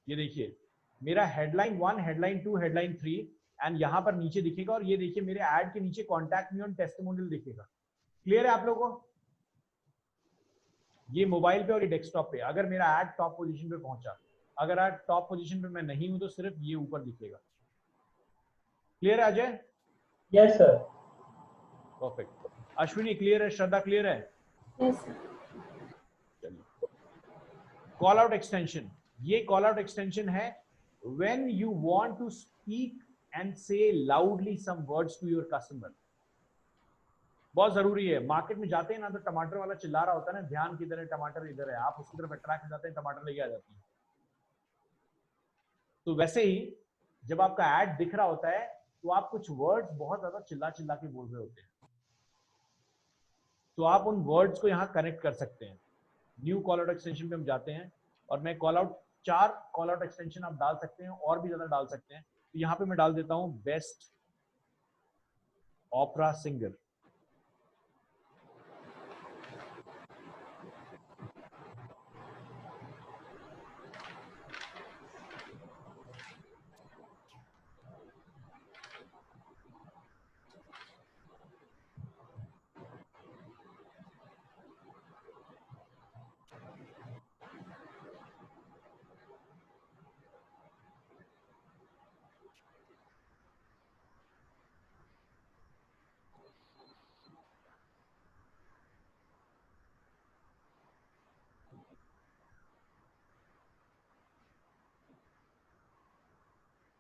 ये देखिए मेरा हेडलाइन 1, हेडलाइन 2, हेडलाइन 3 एंड यहाँ पर नीचे दिखेगा। और ये देखिए मेरे ऐड के नीचे कॉन्टैक्ट मी ऑन टेस्टिमोनियल दिखेगा। क्लियर है आप लोगों को? ये मोबाइल पे और ये डेस्कटॉप पे। अगर मेरा ऐड टॉप पोजीशन पे पहुंचा, अगर ऐड टॉप पोजीशन पे मैं नहीं हूं तो सिर्फ ये ऊपर दिखेगा। क्लियर है Ajay? Yes sir. Perfect. Ashwini clear है? श्रद्धा क्लियर है? Yes sir. चलिए कॉल आउट एक्सटेंशन, ये कॉल आउट एक्सटेंशन है when you want to speak and say loudly some words to your customer. बहुत जरूरी है। मार्केट में जाते हैं ना तो टमाटर वाला चिल्ला रहा होता है ना, ध्यान किधर है, टमाटर इधर है, आप उसकी तरफ अट्रैक्ट हो जाते हैं, टमाटर लेके आ जाती है। तो वैसे ही जब आपका ऐड दिख रहा होता है तो आप कुछ वर्ड्स बहुत ज्यादा चिल्ला चिल्ला के बोल रहे होते हैं, तो आप उन वर्ड्स को यहाँ कनेक्ट कर सकते हैं। न्यू कॉल आउट एक्सटेंशन पे हम जाते हैं और मैं call out 4 call out extension आप डाल सकते हैं, और भी ज्यादा डाल सकते हैं। तो यहाँ पे मैं डाल देता हूँ best opera singer.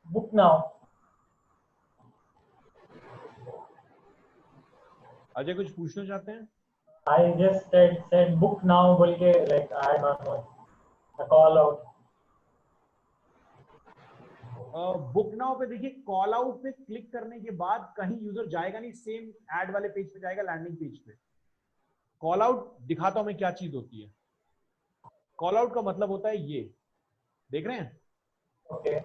Book now. Ajay कुछ पूछना चाहते हैं? I just said book now बोल के like add on a call out. Book now पे देखिए कॉल आउट पे क्लिक करने के बाद कहीं यूजर जाएगा नहीं, सेम ऐड वाले पेज पे जाएगा, लैंडिंग पेज पे। कॉल आउट दिखाता हूं मैं क्या चीज होती है। कॉल आउट का मतलब होता है ये, देख रहे हैं? Okay.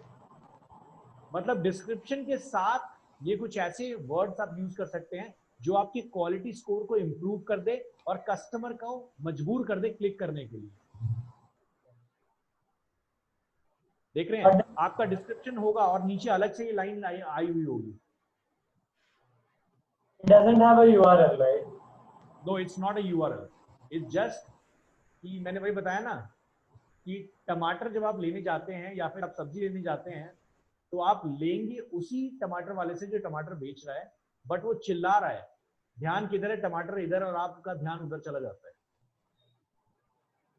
मतलब डिस्क्रिप्शन के साथ ये कुछ ऐसे वर्ड्स आप यूज कर सकते हैं जो आपकी क्वालिटी स्कोर को इंप्रूव कर दे और कस्टमर को मजबूर कर दे क्लिक करने के लिए। देख रहे हैं? आपका डिस्क्रिप्शन होगा और नीचे अलग से ये लाइन आई हुई होगी। It doesn't have a URL, right? No, it's not a URL. It's just कि मैंने वही बताया ना कि टमाटर जब आप लेने जाते हैं या फिर आप सब्जी लेने जाते हैं तो आप लेंगे उसी टमाटर वाले से जो टमाटर बेच रहा है, बट वो चिल्ला रहा है ध्यान किधर है, टमाटर इधर, और आपका ध्यान उधर चला जाता है।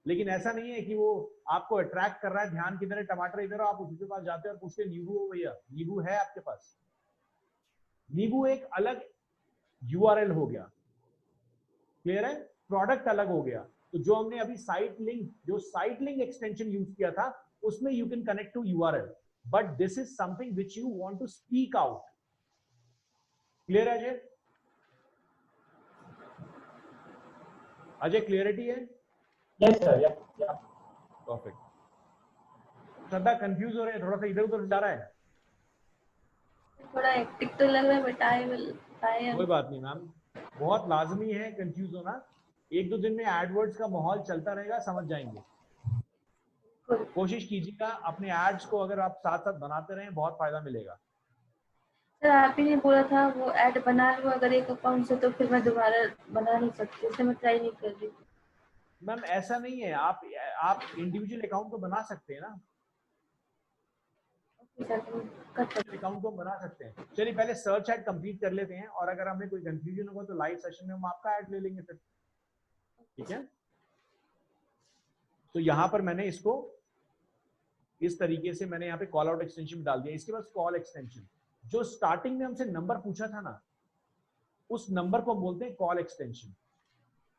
लेकिन ऐसा नहीं है कि वो आपको अट्रैक्ट कर रहा है, ध्यान किधर है, टमाटर इधर, आप उसी के पास जाते हैं और पूछते हैं नींबू हो भैया, नींबू है आपके पास? नींबू एक अलग यूआरएल हो गया। क्लियर है? प्रोडक्ट अलग हो गया। तो जो हमने अभी साइट लिंक एक्सटेंशन यूज किया था उसमें you can connect to URL, but this is something which you want to speak out. Clear है अजय? अजय क्लियरिटी है? Yes sir. Yeah. Perfect. Shraddha confuse हो रहे हैं, थोड़ा सा इधर उधर जा रहा है? थोड़ा हेक्टिक तो लग रहा है बट आई कोई बात नहीं मैम, बहुत लाजमी है कंफ्यूज होना। 1-2 दिन में एडवर्ड्स का माहौल चलता रहेगा, समझ जाएंगे। कोशिश कीजिएगा अपने एड्स को अगर आप साथ साथ बनाते रहें, बहुत फायदा मिलेगा। सर आप ही ने बोला था वो ऐड बना लो अगर एक अकाउंट से, तो फिर मैं दोबारा बना नहीं सकती, इसलिए मैं ट्राई नहीं कर रही। मैम ऐसा नहीं है, आप इंडिविजुअल अकाउंट तो बना सकते हैं ना, अकाउंट को बना सकते हैं। चलिए पहले सर्च ऐड कंप्लीट कर लेते हैं और अगर हमें कोई कंफ्यूजन होगा तो लाइव सेशन में हम आपका ऐड ले लेंगे फिर, ठीक है? तो यहाँ पर मैंने इसको इस तरीके से मैंने यहाँ पे कॉल आउट एक्सटेंशन डाल दिया। इसके बाद कॉल एक्सटेंशन, जो स्टार्टिंग में हमसे नंबर पूछा था ना, उस नंबर को हम बोलते हैं कॉल एक्सटेंशन।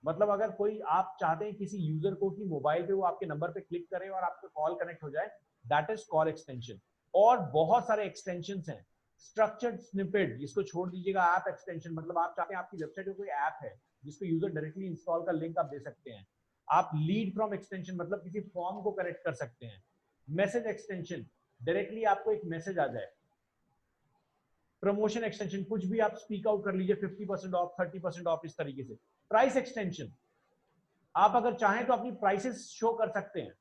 मतलब अगर कोई आप चाहते हैं किसी यूजर को कि मोबाइल पे वो आपके नंबर पे क्लिक करे और आपको कॉल कनेक्ट हो जाए, दैट इज कॉल एक्सटेंशन। और बहुत सारे एक्सटेंशंस हैं, स्ट्रक्चर्ड स्निपेट, इसको छोड़ दीजिएगा। ऐप एक्सटेंशन मतलब आप चाहते हैं आपकी वेबसाइट में कोई ऐप है जिसको यूजर डायरेक्टली इंस्टॉल का लिंक आप दे सकते हैं। आप लीड फ्रॉम एक्सटेंशन मतलब किसी फॉर्म को कनेक्ट कर सकते हैं। मैसेज एक्सटेंशन, डायरेक्टली आपको एक मैसेज आ जाए। प्रमोशन एक्सटेंशन, कुछ भी आप स्पीक आउट कर लीजिए, 50% ऑफ, 30% ऑफ, इस तरीके से। प्राइस एक्सटेंशन, आप अगर चाहें तो अपनी प्राइसेस शो कर सकते हैं।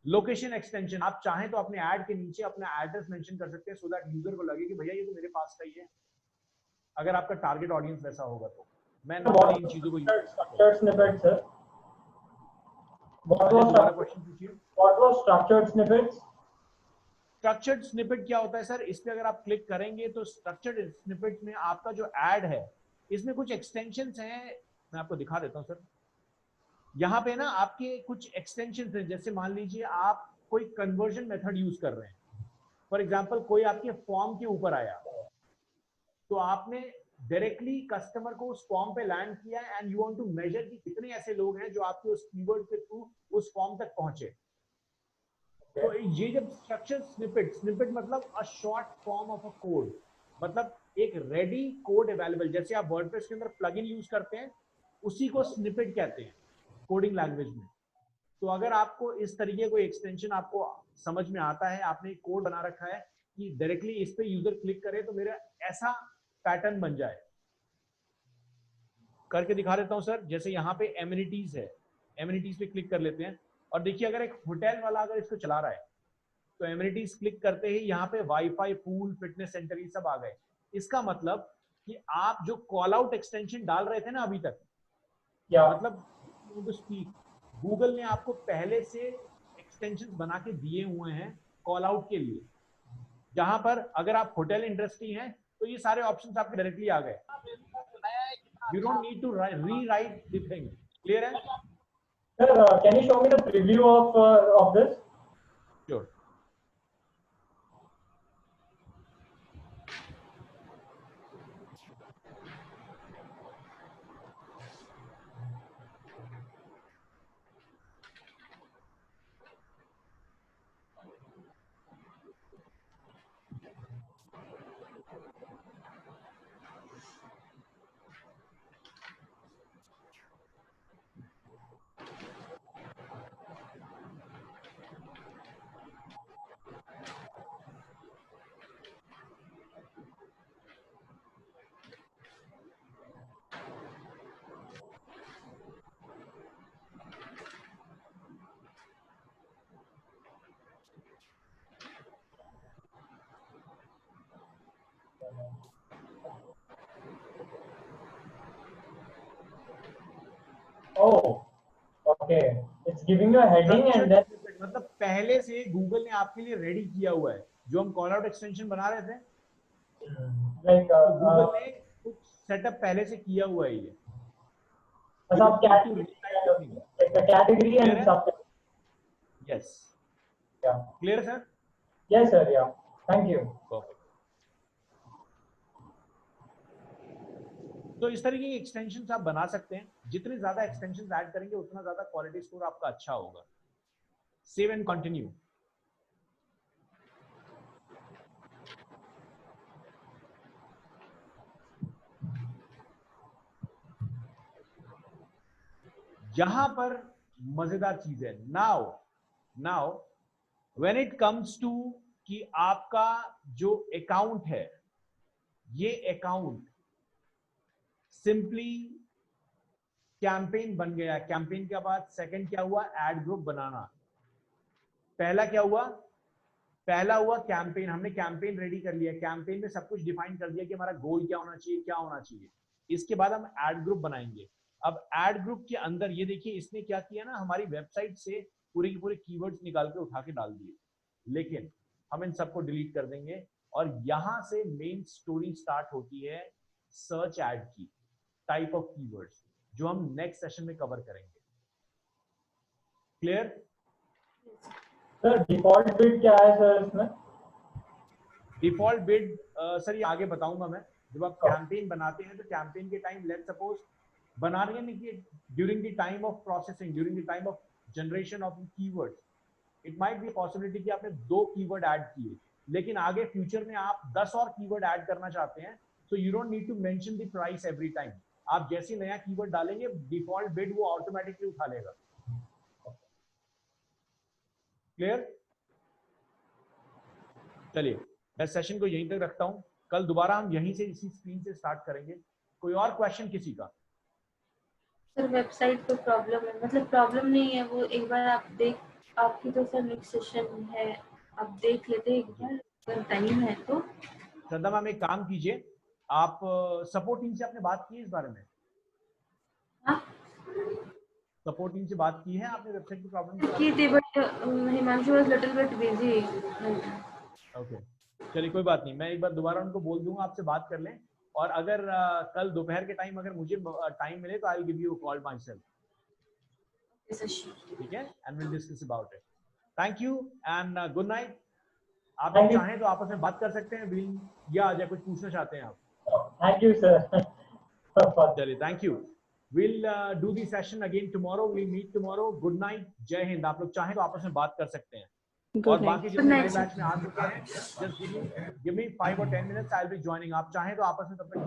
लोकेशन एक्सटेंशन, आप चाहें तो अपने ऐड के नीचे अपना एड्रेस मेंशन कर सकते हैं सो दैट यूजर को लगे कि भैया ये तो मेरे पास का ही है, अगर आपका टारगेट ऑडियंस वैसा होगा तो। मैं नॉर्मली इन चीजों को structured snippets, sir? दोबारा क्वेश्चन पूछिए। What was structured snippets? Structured snippet क्या होता है सर? इस पे अगर आप क्लिक करेंगे तो स्ट्रक्चर्ड स्निपेट में आपका जो ऐड है इसमें कुछ एक्सटेंशंस हैं, मैं आपको दिखा देता हूं सर। यहाँ पे ना आपके कुछ एक्सटेंशंस हैं, जैसे मान लीजिए आप कोई कन्वर्जन मेथड यूज कर रहे हैं। फॉर एग्जांपल कोई आपके फॉर्म के ऊपर आया तो आपने डायरेक्टली कस्टमर को उस फॉर्म पे लैंड किया and you want to measure कि कितने ऐसे लोग हैं जो आपके उस कीवर्ड के थ्रू उस फॉर्म तक पहुंचे। तो ये जब स्ट्रक्चर स्निपेट मतलब a short form of a code, मतलब एक रेडी कोड अवेलेबल, जैसे आप वर्डप्रेस के अंदर प्लगइन यूज करते हैं उसी को स्निपेट कहते हैं कोडिंग लैंग्वेज में। तो अगर आपको इस तरीके कोई एक्सटेंशन आपको समझ में आता है, आपने एक कोड बना रखा है कि डायरेक्टली इस पे यूजर क्लिक करे तो मेरा ऐसा पैटर्न बन जाए, करके दिखा देता हूं सर। जैसे यहाँ पे एमिनिटीज है, एमिनिटीज पे क्लिक कर लेते हैं और देखिए अगर एक होटल वाला अगर इसको चला रहा है तो एमिनिटीज क्लिक करते ही यहाँ पे वाईफाई, पूल, फिटनेस सेंटर ये सब आ गए। इसका मतलब कि आप जो कॉल आउट एक्सटेंशन डाल रहे थे ना अभी तक, मतलब टू स्पीक, गूगल ने आपको पहले से एक्सटेंशन बना के दिए हुए हैं कॉल आउट के लिए, जहां पर अगर आप होटल इंडस्ट्री हैं तो ये सारे ऑप्शंस आपके डायरेक्टली आ गए। You don't need to rewrite the thing. Clear है? Sir, can you show me the preview of this? Sure. Oh, okay. It's giving you a heading and then मतलब पहले से गूगल ने आपके लिए रेडी किया हुआ है, जो हम कॉल आउट एक्सटेंशन बना रहे थे like तो गूगल ने कुछ सेटअप पहले से किया हुआ है ये। सब category and subcategory. Yes. Yeah. Clear sir? Yes sir. Yeah. Thank you. Perfect. तो इस तरीके के एक्सटेंशंस आप बना सकते हैं। जितने ज्यादा एक्सटेंशंस ऐड करेंगे उतना ज्यादा क्वालिटी स्कोर आपका अच्छा होगा। Save and continue. यहां पर मजेदार चीज है। Now when it comes to कि आपका जो अकाउंट है, ये अकाउंट सिंपली कैंपेन बन गया। कैंपेन के बाद सेकंड क्या हुआ? एड ग्रुप बनाना। पहला क्या हुआ? पहला हुआ कैंपेन। हमने कैंपेन रेडी कर लिया, कैंपेन में सब कुछ डिफाइन कर दिया कि हमारा गोल क्या होना चाहिए, क्या होना चाहिए। इसके बाद हम एड ग्रुप बनाएंगे। अब एड ग्रुप के अंदर ये देखिए इसने क्या किया ना, हमारी वेबसाइट से पूरे के पूरे कीवर्ड्स निकाल के उठा के डाल दिए। लेकिन हम इन सबको डिलीट कर देंगे और यहां से मेन स्टोरी स्टार्ट होती है सर्च एड की, टाइप ऑफ कीवर्ड्स, जो हम नेक्स्ट सेशन में कवर करेंगे। क्लियर? सर डिफॉल्ट बिड क्या है सर इसमें? डिफॉल्ट बिड सर ये आगे बताऊंगा मैं। जब आप कैंपेन बनाते हैं तो कैंपेन के टाइम लेट्स सपोज बना रहे हैं कि during the time of processing, during the time of generation of keywords, it might be possibility कि आपने 2 कीवर्ड ऐड किए, लेकिन आगे फ्यूचर में आप 10 और कीवर्ड ऐड करना चाहते हैं, तो you don't need to mention the price every time. आप जैसे नया कीवर्ड डालेंगे डिफॉल्ट बिड वो ऑटोमेटिकली उठा लेगा। क्लियर? चलिए मैं सेशन को यहीं तक रखता हूं, कल दोबारा हम यहीं से इसी स्क्रीन से स्टार्ट करेंगे। कोई और क्वेश्चन किसी का? सर वेबसाइट पे प्रॉब्लम है, मतलब प्रॉब्लम नहीं है, वो एक बार आप देख, आपकी तो सर नेक्स्ट सेशन है, आप देख लेते एक बार अगर टाइम है तो। श्रद्धा मैम एक काम कीजिए, आप सपोर्ट टीम से आपने बात की है इस बारे में? हाँ सपोर्ट टीम से बात की है आपने वेबसाइट की प्रॉब्लम की थी, but Himanshu was little bit busy. Okay चलिए कोई बात नहीं, मैं एक बार दोबारा उनको बोल दूंगा आपसे बात कर लें, और अगर कल दोपहर के टाइम अगर मुझे टाइम मिले तो I will give you a call my self, ठीक है, and will discuss about it. Thank you and good night. आप लोग चाहें तो आपस में बात कर सकते हैं, विल या अजय कुछ पूछना चाहते हैं आप? Thank you, sir. चलिए thank you, will do the session again tomorrow, we meet tomorrow. Good night, जय हिंद। आप लोग चाहें तो आपस में बात कर सकते हैं, और बाकी जितने नए बैच में आ चुके हैं, just give me 5 or 10 minutes, I will be joining. आप चाहें तो आपस में तब तक